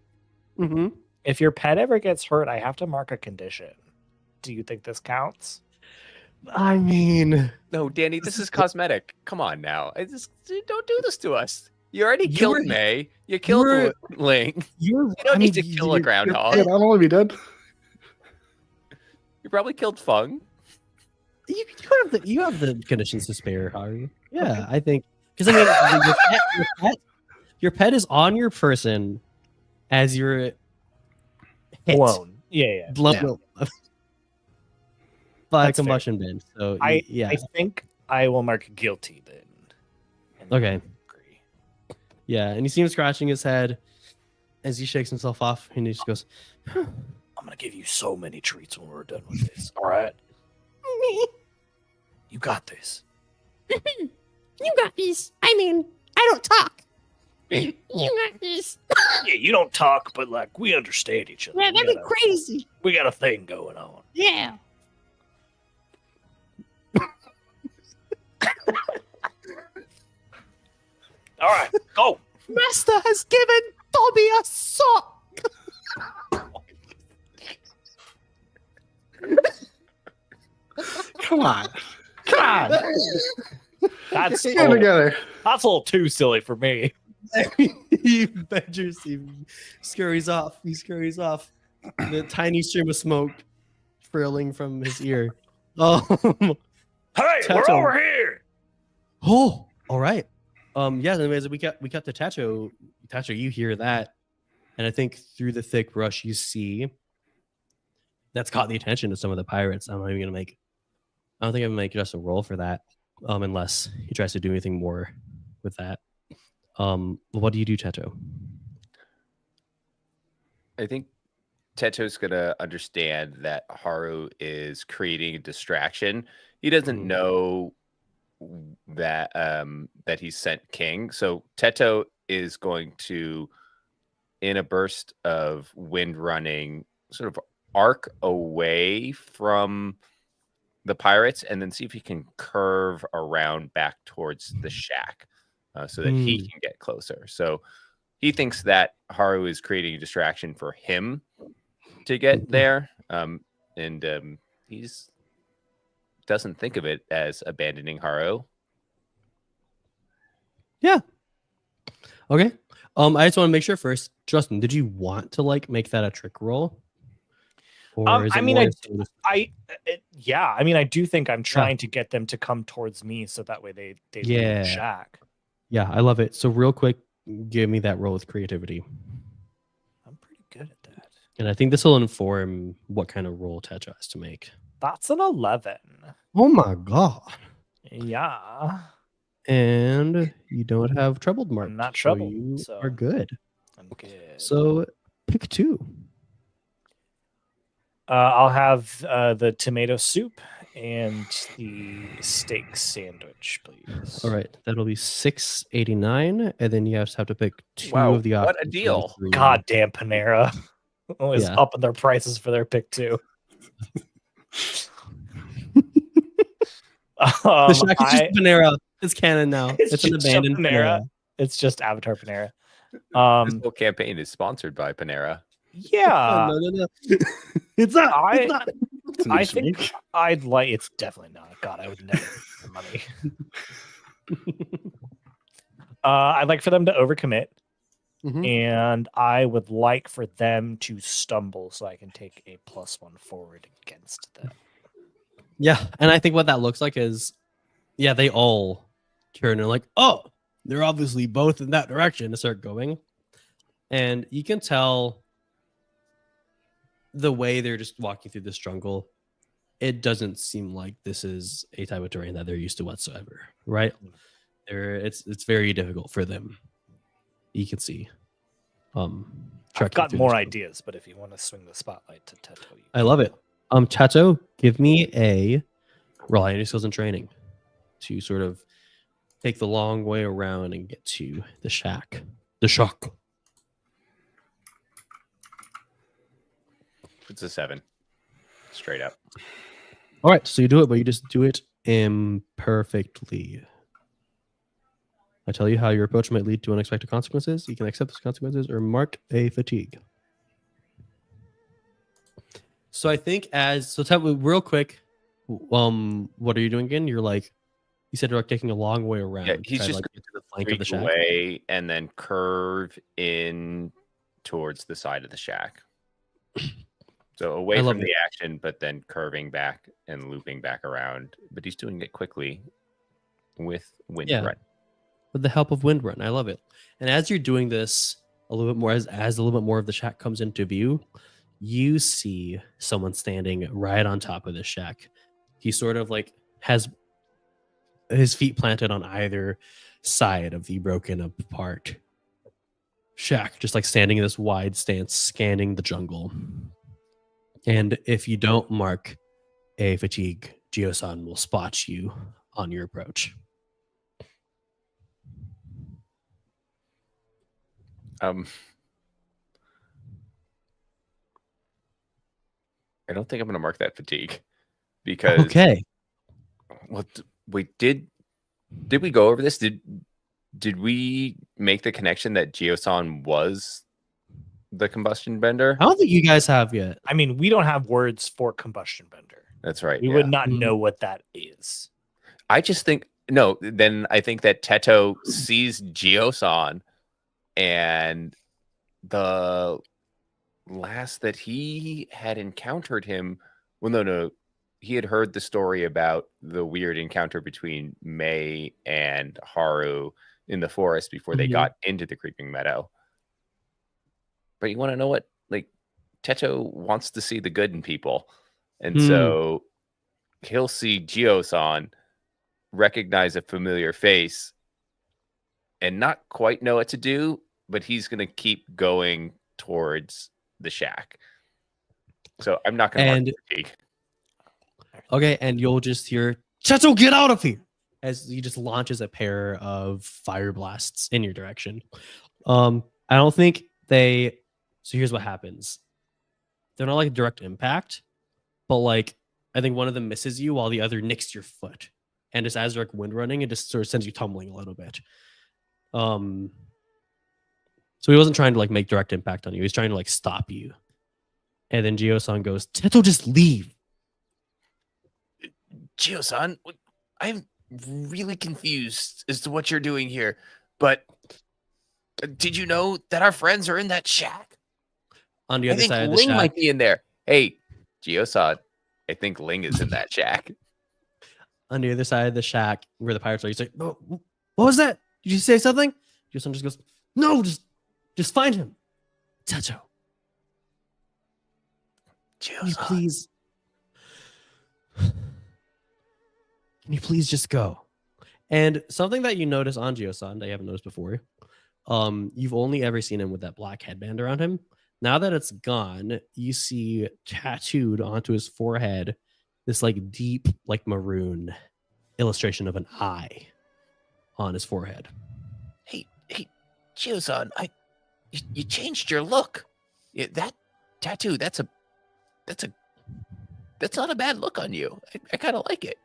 Mm-hmm. if your pet ever gets hurt, I have to mark a condition. Do you think this counts? I mean, No, Danny, this is cosmetic. Come on now. Don't do this to us. You already killed May. You killed Ling. you don't need to kill a groundhog. I don't want to be dead. You probably killed Fung. You have the conditions to spare, Hari. Yeah, I think because I mean your pet is on your person as you're hit, Blown. Yeah. blown by a That's fair. combustion bin. So I yeah, think I will mark guilty then. And Okay. then agree. yeah, and you see him scratching his head as he shakes himself off, and he just goes, I'm gonna give you so many treats when we're done with this. All right. You got this. You got this. I mean, I don't talk. You got this. Yeah, you don't talk, but like we understand each other. Yeah, that'd be crazy. We got a thing going on. Yeah. All right, go. "Master has given Dobby a sock." Come on. That's Get it together. that's a little too silly for me. He badgers him, scurries off. He scurries off. The tiny stream of smoke trailing from his ear. Hey, Tato. we're over here. Oh, all right. Yeah. Anyways, we got the Tacho. Tacho, you hear that, and I think through the thick brush you see that's caught the attention of some of the pirates. I'm not even gonna make. I don't think I'm gonna make just a roll for that, unless he tries to do anything more with that. What do you do, Tacho? I think Teto's gonna understand that Haru is creating a distraction. He doesn't know that that he sent King. So Teto is going to, in a burst of wind running, sort of arc away from the pirates and then see if he can curve around back towards the shack so that he can get closer. So he thinks that Haru is creating a distraction for him to get there. He's doesn't think of it as abandoning Haru. Yeah. Okay. I just want to make sure first, Justin, did you want to like make that a trick roll? Or is it I mean, more I mean, I do think I'm trying to get them to come towards me so that way they leave the shack. Yeah, I love it. So real quick, give me that roll with creativity. I'm pretty good at that. And I think this will inform what kind of roll Tetra has to make. That's an 11. Oh my god. Yeah. And you don't have troubled mark. I'm not troubled. You are good. I'm good. So pick 2. I'll have the tomato soup and the steak sandwich, please. All right, that'll be $6.89, and then you have to pick 2 Wow, of the options. what a deal! Goddamn Panera, always upping their prices for their pick 2. The shack is just Panera. It's canon now. It's an abandoned Panera. It's just Avatar Panera. This whole campaign is sponsored by Panera. Yeah, no. It's not. It's not. I think I'd like. It's definitely not. God, I would never give money. I'd like for them to overcommit, and I would like for them to stumble so I can take a +1 forward against them. Yeah, and I think what that looks like is, they all turn and like, oh, they're obviously both in that direction to start going, and you can tell the way they're just walking through this jungle. It doesn't seem like this is a type of terrain that they're used to whatsoever, right? It's very difficult for them. You can see. I've got more ideas, but if you want to swing the spotlight to Teto, I love it. Teto, give me a roll on your skills and training to sort of take the long way around and get to the shack. The shack. It's a 7. Straight up. All right, so you do it, but you just do it imperfectly. I tell you how your approach might lead to unexpected consequences. You can accept those consequences or mark a fatigue. So I think tell me real quick, what are you doing again? You're like, you said you're like taking a long way around. Yeah, he's just like get to the flank of the shack away and then curve in towards the side of the shack. So away from the action, but then curving back and looping back around. But he's doing it quickly with wind run. With the help of wind run. I love it. And as you're doing this a little bit more, as a little bit more of the shack comes into view, you see someone standing right on top of the shack. He sort of like has his feet planted on either side of the broken apart shack, just like standing in this wide stance, scanning the jungle. And if you don't mark a fatigue, Geo-san will spot you on your approach. I don't think I'm going to mark that fatigue because Well, wait, did we go over this? Did we make the connection that Geo-san was the combustion bender? I don't think you guys have yet. I mean, we don't have words for combustion bender. That's right. We would not know what that is. I just think then I think that Teto sees Geo-san, and the last that he had encountered him, he had heard the story about the weird encounter between Mei and Haru in the forest before they got into the creeping meadow. But you want to know what? Like, Teto wants to see the good in people. And so he'll see Geo-san, recognize a familiar face, and not quite know what to do, but he's going to keep going towards the shack. So I'm not going to mark fatigue. Okay, and you'll just hear, Teto, get out of here! as he just launches a pair of fire blasts in your direction. I don't think they. So here's what happens. They're not like direct impact, but like I think one of them misses you while the other nicks your foot, and just as like wind running, it just sort of sends you tumbling a little bit. So he wasn't trying to like make direct impact on you. He's trying to like stop you. And then Gio-san goes, Teto, just leave. Gio-san, I'm really confused as to what you're doing here. But did you know that our friends are in that shack? On the I other think side of the Ling shack. might be in there. Hey, Gio-san, I think Ling is in that shack. On the other side of the shack where the pirates are, he's like, "Oh, what was that? Did you say something?" Gio-san just goes, "No, just find him. Teto, can you Gio-san. please? Can you please just go?" And something that you notice on Gio-san that you haven't noticed before, you've only ever seen him with that black headband around him. Now that it's gone, you see tattooed onto his forehead this like deep, like maroon illustration of an eye on his forehead. Hey, Gio-san, you changed your look. Yeah, that tattoo, that's not a bad look on you. I kind of like it.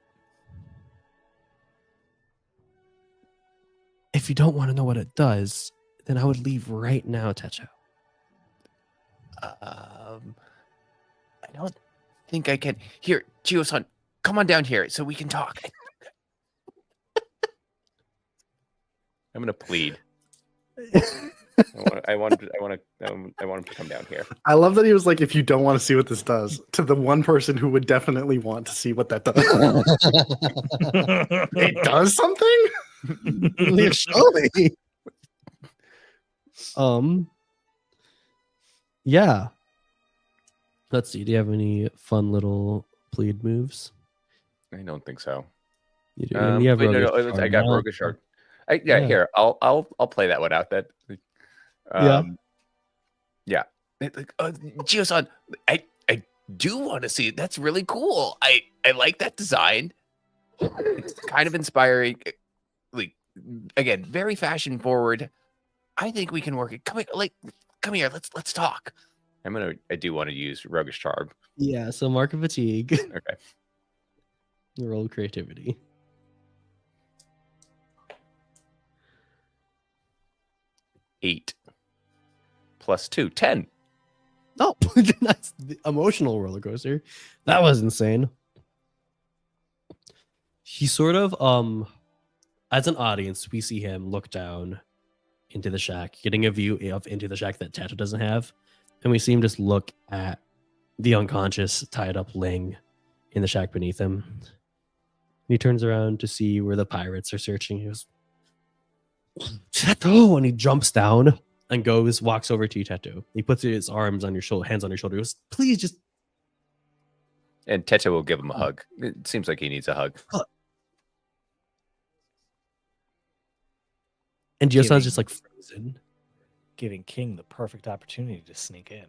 If you don't want to know what it does, then I would leave right now, Techo. I don't think I can. Here, Gio-san, come on down here so we can talk. I'm gonna plead. I want him to come down here. I love that he was like, if you don't want to see what this does, to the one person who would definitely want to see what that does. It does something? Show me. Yeah. Let's see. Do you have any fun little plead moves? I don't think so. You do. You have wait, no, Roguish I Shard got now. Roguish Shard. Yeah, Yeah. here. I'll play that one out. That. Yeah. Gio-san, I do want to see it. That's really cool. I like that design. It's kind of inspiring. Like, again, very fashion forward. I think we can work it. Come here. Let's talk. I do want to use Roguish Charm. Yeah. So mark of fatigue. Okay. Roll creativity. Eight. Plus 2, 10. Oh, that's the emotional roller coaster. That was insane. He sort of, as an audience, we see him look down into the shack, getting a view of into the shack that Tato doesn't have, and we see him just look at the unconscious, tied up Ling in the shack beneath him. He turns around to see where the pirates are searching. He goes, Tato, and he jumps down and walks over to you, Teto. He puts his arms on your shoulder, hands on your shoulder. He goes, please just. And Teto will give him a hug. It seems like he needs a hug. And Gio-san's just like frozen. Giving King the perfect opportunity to sneak in.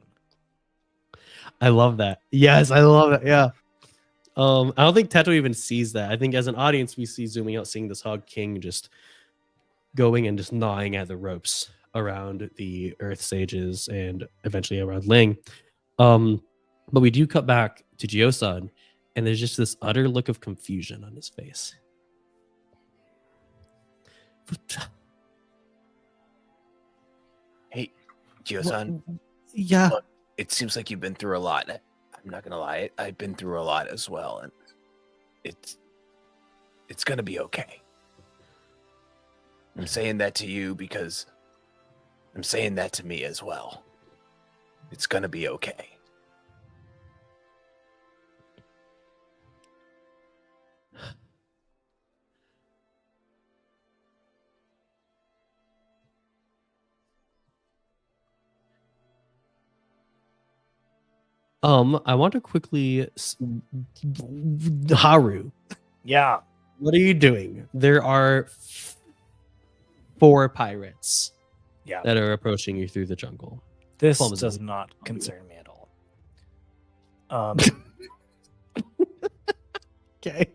I love that. Yes, I love it. Yeah. I don't think Teto even sees that. I think as an audience, we see zooming out, seeing this hug, King just going and just gnawing at the ropes around the Earth Sages and eventually around Ling. But we do cut back to Gio-san, and there's just this utter look of confusion on his face. Hey, Gio-san. Yeah. Look, it seems like you've been through a lot. I'm not gonna lie, I've been through a lot as well, and it's gonna be okay. I'm saying that to you because I'm saying that to me as well. It's gonna be okay. I want to quickly Haru. Yeah. What are you doing? There are 4 pirates Yeah. that are approaching you through the jungle. This Clumsy. does not concern me at all. Okay.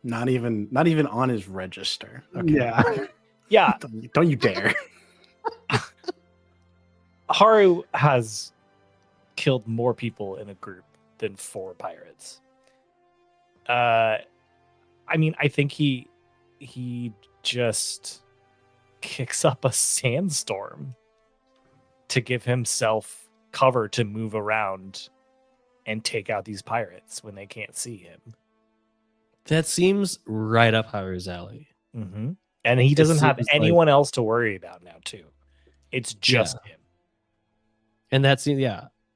Not even on his register. Okay. Yeah. Yeah, Don't you dare. Haru has killed more people in a group than 4 pirates. I mean, I think he just kicks up a sandstorm to give himself cover to move around and take out these pirates when they can't see him. That seems right up Haru's alley. Mm-hmm. And he doesn't have anyone else to worry about now, too. It's just him. And that seems,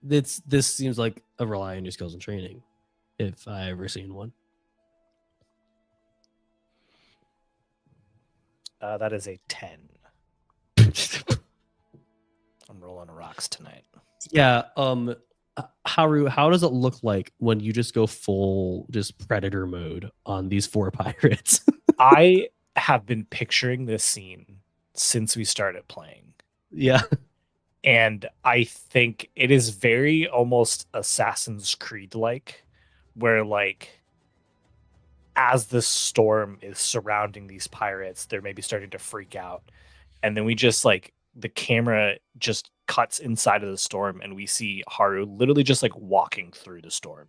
this seems like a rely on your skills and training, if I ever seen one. That is a 10. I'm rolling rocks tonight. Yeah. Haru, how does it look like when you just go full just predator mode on these 4 pirates? I have been picturing this scene since we started playing. Yeah. And I think it is very almost Assassin's Creed like, where like as the storm is surrounding these pirates, they're maybe starting to freak out. And then we just like the camera just cuts inside of the storm and we see Haru literally just like walking through the storm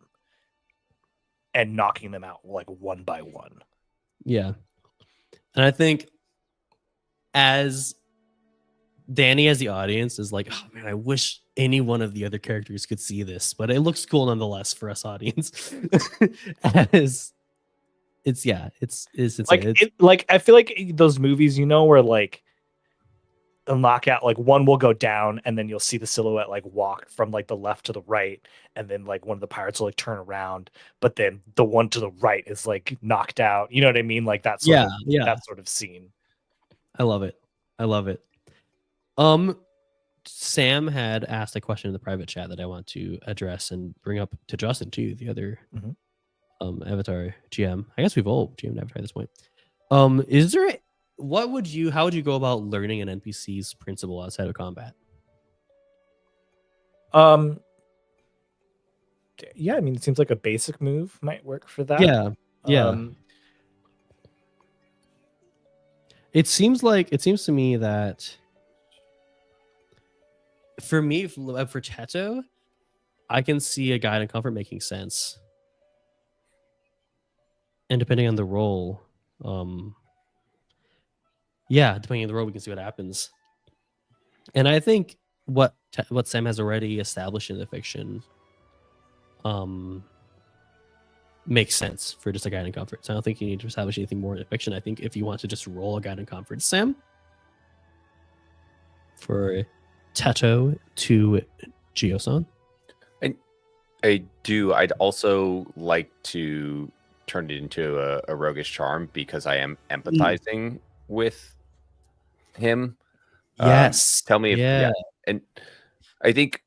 and knocking them out like one by one. Yeah. And I think as Danny as the audience is like, oh man, I wish any one of the other characters could see this, but it looks cool nonetheless for us audience. As it's like like I feel like those movies, you know, where like they'll knock out like one will go down and then you'll see the silhouette like walk from like the left to the right, and then like one of the pirates will like turn around, but then the one to the right is like knocked out. You know what I mean? Like that sort that sort of scene. I love it. Sam had asked a question in the private chat that I want to address and bring up to Justin too, the other Avatar GM. I guess we've all GM'd Avatar at this point. Is there how would you go about learning an NPC's principle outside of combat? Yeah, I mean, it seems like a basic move might work for that. Yeah. It seems to me that for me, for Teto, I can see a guide and comfort making sense. And depending on the role, depending on the role, we can see what happens. And I think what Sam has already established in the fiction makes sense for just a guide and comfort. So I don't think you need to establish anything more in the fiction. I think if you want to just roll a guide and comfort, Sam, for Teto to Gio-san. I do. I'd also like to turn it into a roguish charm because I am empathizing with him. Yes. Tell me if and I think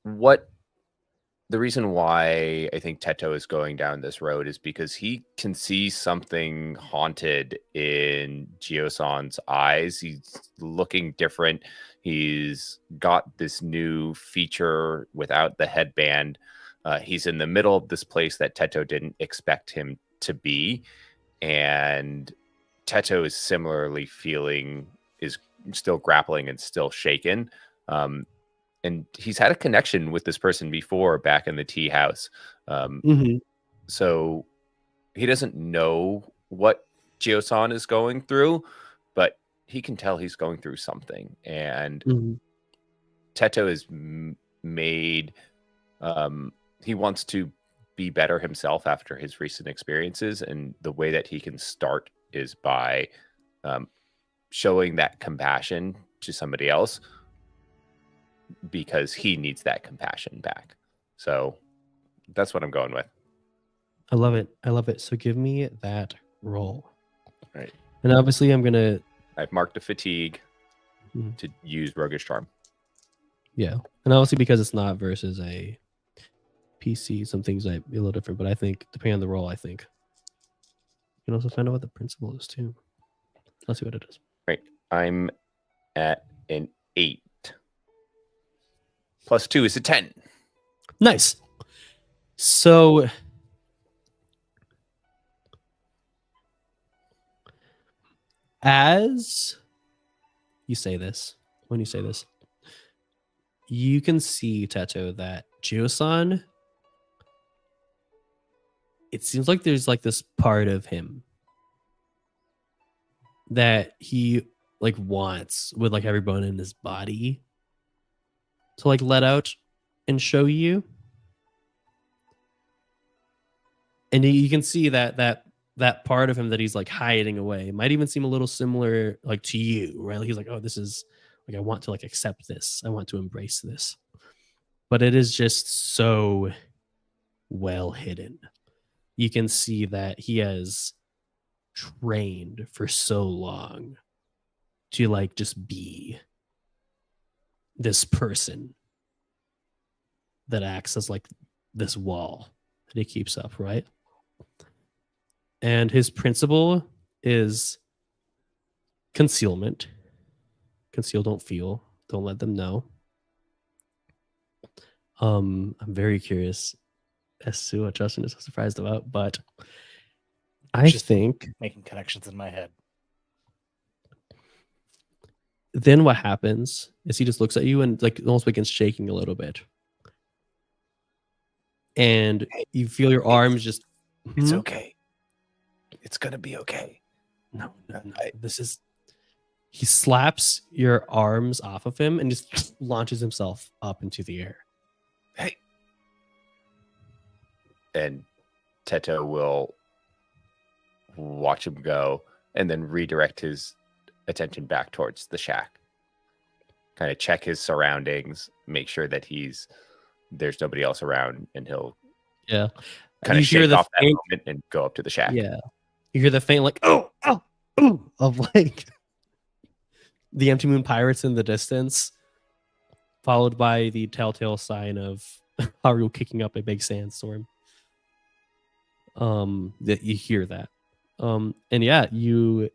the reason why I think Teto is going down this road is because he can see something haunted in Gio-san's eyes. He's looking different. He's got this new feature without the headband. He's in the middle of this place that Teto didn't expect him to be. And Teto is similarly is still grappling and still shaken. And he's had a connection with this person before back in the tea house. So he doesn't know what Gio-san is going through, but he can tell he's going through something. And Teto is made, he wants to be better himself after his recent experiences. And the way that he can start is by showing that compassion to somebody else, because he needs that compassion back. So that's what I'm going with. I love it. So give me that roll. Right. And obviously I've marked a fatigue to use roguish charm. Yeah. And obviously because it's not versus a PC, some things might be a little different, but I think depending on the role, I think you can also find out what the principle is too. Let's see what it is. Right. I'm at an 8. Plus 2 is a 10. Nice. So As you say this, you can see, Teto, that Jio-san, it seems like there's like this part of him that he like wants with like every bone in his body to like let out and show you. And you can see that part of him that he's like hiding away might even seem a little similar like to you, right? Like he's like, oh, this is like, I want to like accept this. I want to embrace this. But it is just so well hidden. You can see that he has trained for so long to like just be this person that acts as like this wall that he keeps up, right? And his principle is concealment. Conceal, don't feel. Don't let them know. I'm very curious as to what Justin is so surprised about, but I think making connections in my head. Then what happens is he just looks at you and like almost begins shaking a little bit. And you feel your arms just... It's okay. It's going to be okay. No. This is... He slaps your arms off of him and just launches himself up into the air. Hey. And Teto will watch him go and then redirect his attention back towards the shack. Kind of check his surroundings, make sure that there's nobody else around, and he'll kind of shake off that moment and go up to the shack. Yeah. You hear the faint like oh of like the Empty Moon Pirates in the distance, followed by the telltale sign of Haru kicking up a big sandstorm. That you hear that. And yeah, you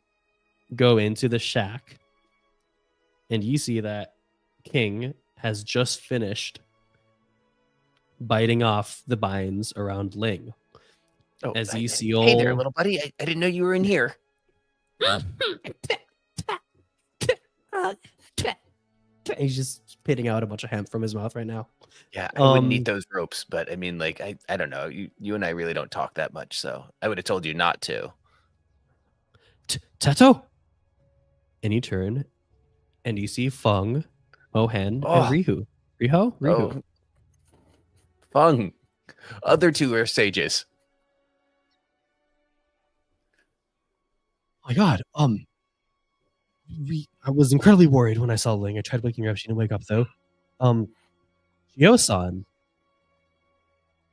go into the shack and you see that King has just finished biting off the binds around Ling. Oh, as you see hey there, little buddy. I didn't know you were in here. He's just spitting out a bunch of hemp from his mouth right now. Yeah, I wouldn't eat those ropes, but I mean, like, I don't know. You and I really don't talk that much, so I would have told you not to. Teto! And you turn, and you see Feng, Mohen, and Rihu. Rihu? Oh. Feng. Other two are sages. Oh my god, I was incredibly worried when I saw Ling. I tried waking her up. She didn't wake up, though. Jio-san.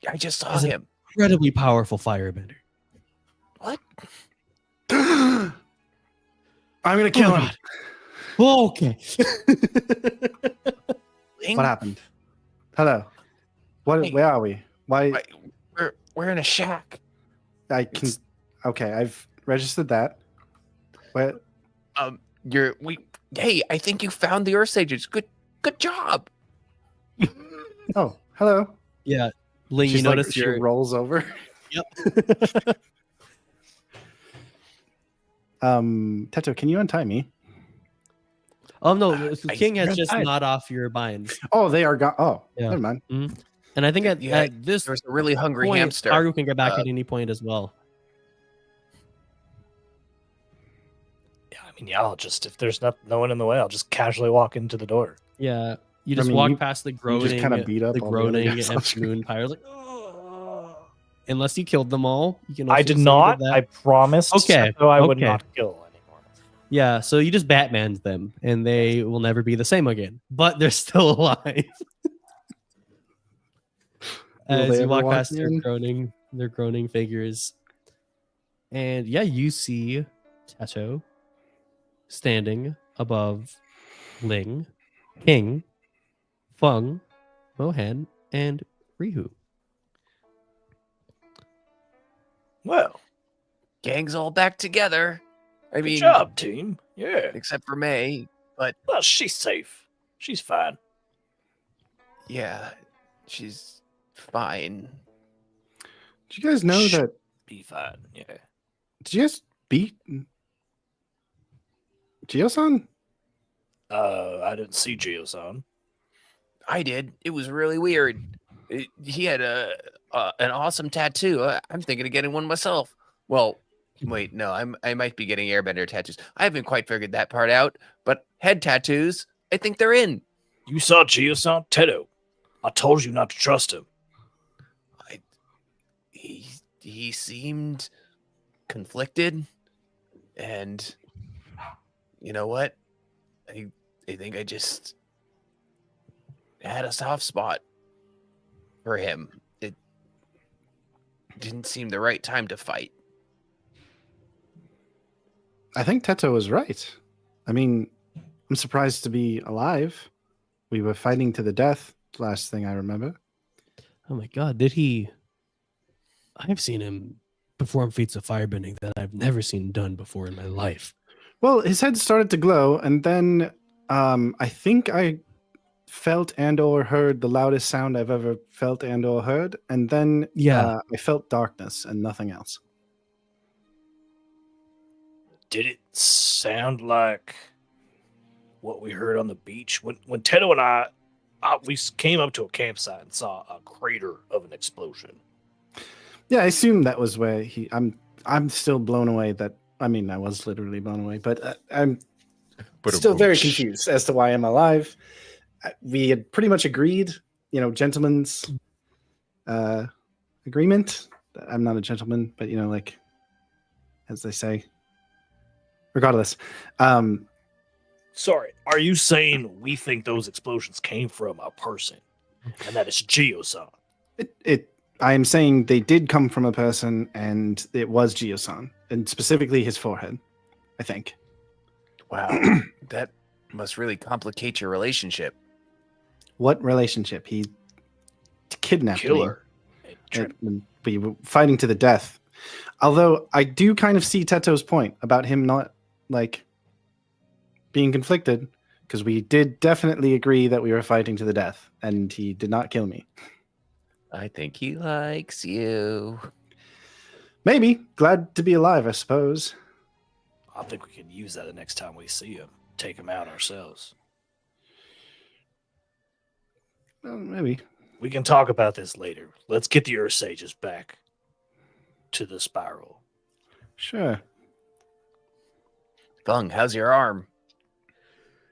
I just saw him. Incredibly powerful firebender. What? I'm gonna kill him. Oh, okay. What happened? Hello. Where are we? Why? We're in a shack. Okay, I've registered that. Where? Hey, I think you found the Earth Sages. Good job. Oh, hello. Yeah, Ling, She's you notice she rolls over. Yep. Teto, can you untie me? Oh no, King has just gnawed off your binds. Oh, they are gone. Oh, yeah. Never mind. Mm-hmm. And I think at this, there's a really hungry point, hamster. Haru can get back at any point as well. Yeah, I mean, I'll just, if there's no one in the way, I'll just casually walk into the door. Yeah, you just walk past the groaning, just kind of beat up the groaning Empty Moon Pirates, like, unless you killed them all. You can. I did not. I promised. Okay, so I would not kill anymore. Yeah, so you just Batmaned them, and they will never be the same again. But they're still alive. As you walk past their groaning figures, and yeah, you see Teto standing above Ling, King, Feng, Mohen, and Rihu. Well, gang's all back together. I mean, good job, team. Yeah, except for May, but well, she's safe. She's fine. Yeah, she's fine. Did you guys know that? Be fine. Yeah. Did you guys beat Geo-san? I didn't see Geo-san. I did. It was really weird. He had an awesome tattoo. I'm thinking of getting one myself. Well, wait, no, I might be getting airbender tattoos. I haven't quite figured that part out, but head tattoos, I think they're in. You saw Geo-san? Teto, I told you not to trust him. He seemed conflicted, and you know what? I think I just had a soft spot for him. It didn't seem the right time to fight. I think Teto was right. I mean, I'm surprised to be alive. We were fighting to the death, last thing I remember. Oh my god, did he? I've seen him perform feats of firebending that I've never seen done before in my life. Well, his head started to glow, and then I think I felt and or heard the loudest sound I've ever felt and or heard, and then I felt darkness and nothing else. Did it sound like what we heard on the beach? When Teto and I we came up to a campsite and saw a crater of an explosion. Yeah, I assume that was where he. I'm still blown away that. I mean, I was literally blown away, but I'm still very confused as to why I'm alive. We had pretty much agreed, gentleman's agreement. I'm not a gentleman, but like as they say. Regardless, sorry, are you saying we think those explosions came from a person, and that it's Geo-san? I am saying they did come from a person, and it was Geo-san, and specifically his forehead, I think. Wow, that must really complicate your relationship. What relationship? He kidnapped Killer. me. And we were fighting to the death. Although I do kind of see Teto's point about him not, being conflicted, because we did definitely agree that we were fighting to the death, and he did not kill me. I think he likes you. Maybe. Glad to be alive, I suppose. I think we can use that the next time we see him. Take him out ourselves. Well, maybe. We can talk about this later. Let's get the Earth Sages back to the spiral. Sure. Fung, how's your arm?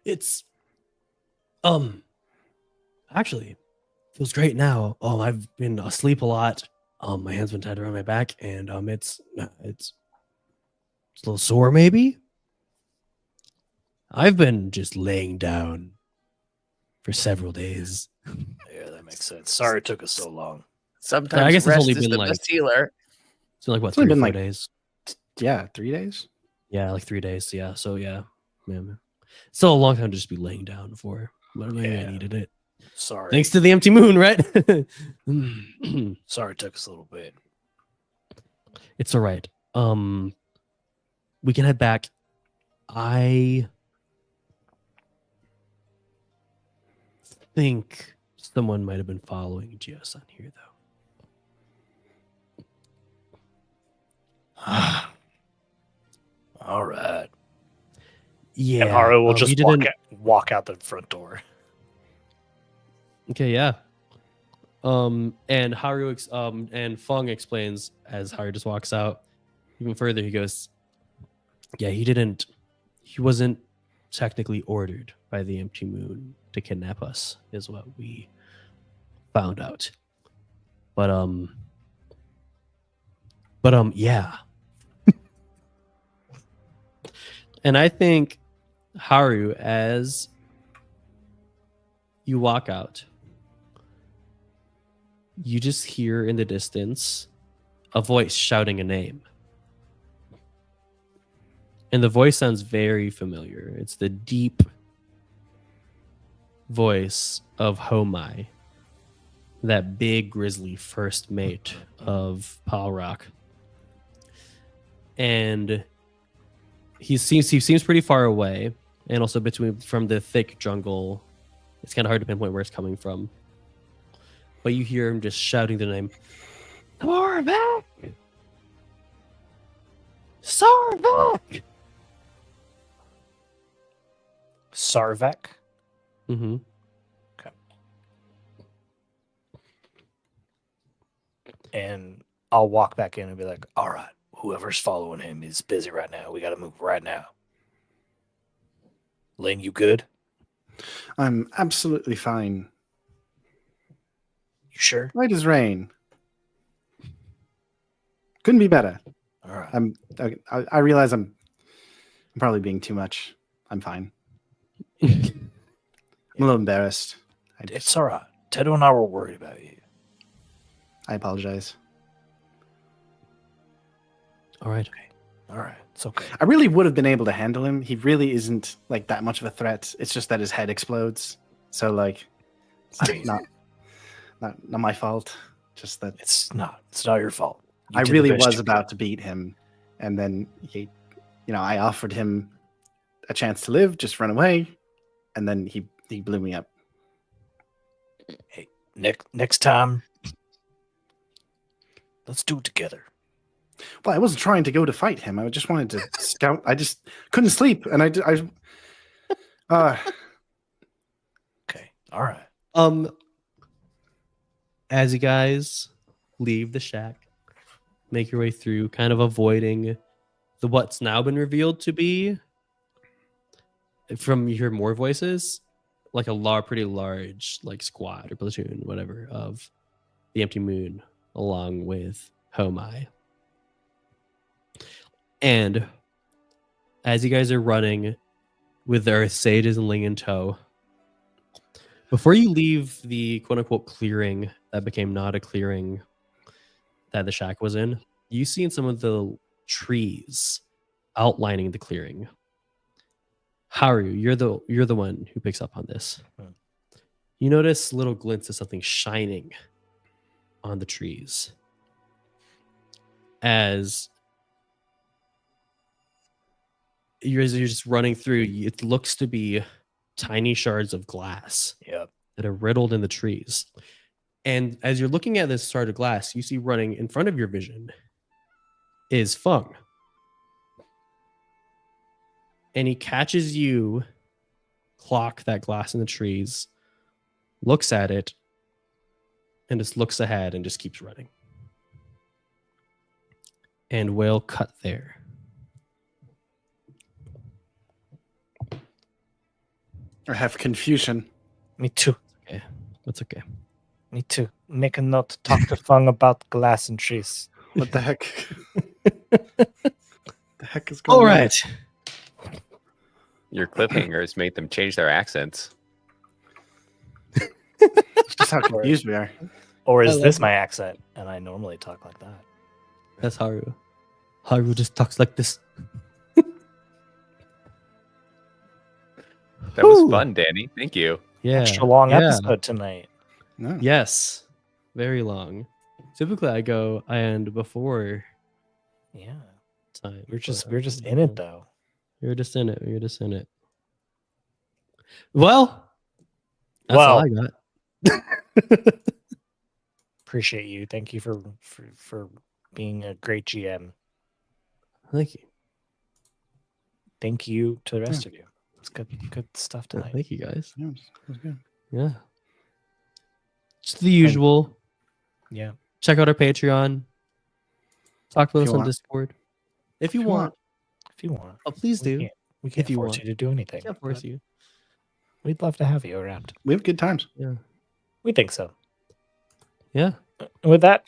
It's actually feels great now. I've been asleep a lot. My hands been tied around my back, and it's a little sore maybe. I've been just laying down for several days. Yeah, that makes sense. Sorry it took us so long. Sometimes I guess it's rest only is been the like best healer. it's been like what, It's only 3 or been 4 like- days? Yeah, 3 days? Yeah, like 3 days. Yeah, so yeah, man. Still a long time to just be laying down for, but maybe I needed it. Sorry. Thanks to the empty moon, right? Sorry it took us a little bit. It's all right. We can head back. I think someone might have been following Geo-san here, though. All right. Yeah. And Haru will you just didn't- walk out the front door. Okay, yeah. And Haru and Fung explains as Haru just walks out. Even further, he goes, "Yeah, he wasn't technically ordered by the Empty Moon to kidnap us, is what we found out. But yeah." And I think Haru, as you walk out, you just hear in the distance a voice shouting a name. And the voice sounds very familiar. It's the deep voice of Homai, that big grizzly first mate of Palrock. And he seems pretty far away, and also from the thick jungle. It's kind of hard to pinpoint where it's coming from. But you hear him just shouting the name, Sarvak! Sarvak! Sarvek. Mm-hmm. And I'll walk back in and be like, all right, whoever's following him is busy right now. We got to move right now. Lane, you good? I'm absolutely fine. You sure? Light as rain. Couldn't be better. All right. I realize I'm probably being too much. I'm fine. I'm a little embarrassed. It's all right. Tedo and I were worried about you. I apologize. All right. All right. It's okay. I really would have been able to handle him. He really isn't like that much of a threat. It's just that his head explodes. So like, it's not my fault. Just that It's not your fault. You I did the really best was you about could. to beat him, and then I offered him a chance to live, just run away, and then he blew me up. Hey, next time, let's do it together. Well, I wasn't trying to go to fight him. I just wanted to scout. I just couldn't sleep, and Okay. All right. As you guys leave the shack, make your way through, kind of avoiding the what's now been revealed to be, from you hear more voices, like a pretty large like squad or platoon, whatever, of the Empty Moon, along with Homai. And as you guys are running with the Earth Sages and Ling in tow, before you leave the quote-unquote clearing that became not a clearing that the shack was in, you see in some of the trees outlining the clearing. Haru, you're the one who picks up on this. You notice little glints of something shining on the trees. As you're just running through, it looks to be tiny shards of glass that are riddled in the trees. And as you're looking at this shard of glass, you see running in front of your vision is Feng. And he catches you clock that glass in the trees, looks at it, and just looks ahead and just keeps running. And we'll cut there. I have confusion. Me too. Okay, that's okay. Me too. Make a note to talk to Fung about glass and trees. What the heck? The heck is going All on? right. Your cliffhangers made them change their accents. It's just how confused we are. Or I is love this it. my accent? And I normally talk like that. That's Haru. Haru just talks like this. That was Whew. fun, Danny. Thank you. Yeah. Extra long yeah. episode tonight. No. Yes. Very long. Typically I go and before Yeah. time. We're just in it though. You're just in it. You're just in it. Well, that's all I got. Appreciate you. Thank you for being a great GM. Thank you. Thank you to the rest of you. It's good stuff tonight. Thank you guys. Yeah, it was good. Yeah. Just the usual. Yeah. Check out our Patreon. Talk with If us you on want. Discord. If you want. If you want. Oh, please do. We can't If you force want. you to do anything. Can't force but you. We'd love to have you around. We have good times. Yeah. We think so. Yeah. And with that,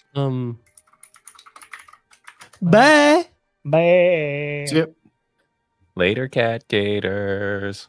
Bye. bye. See ya. Later, cat gators.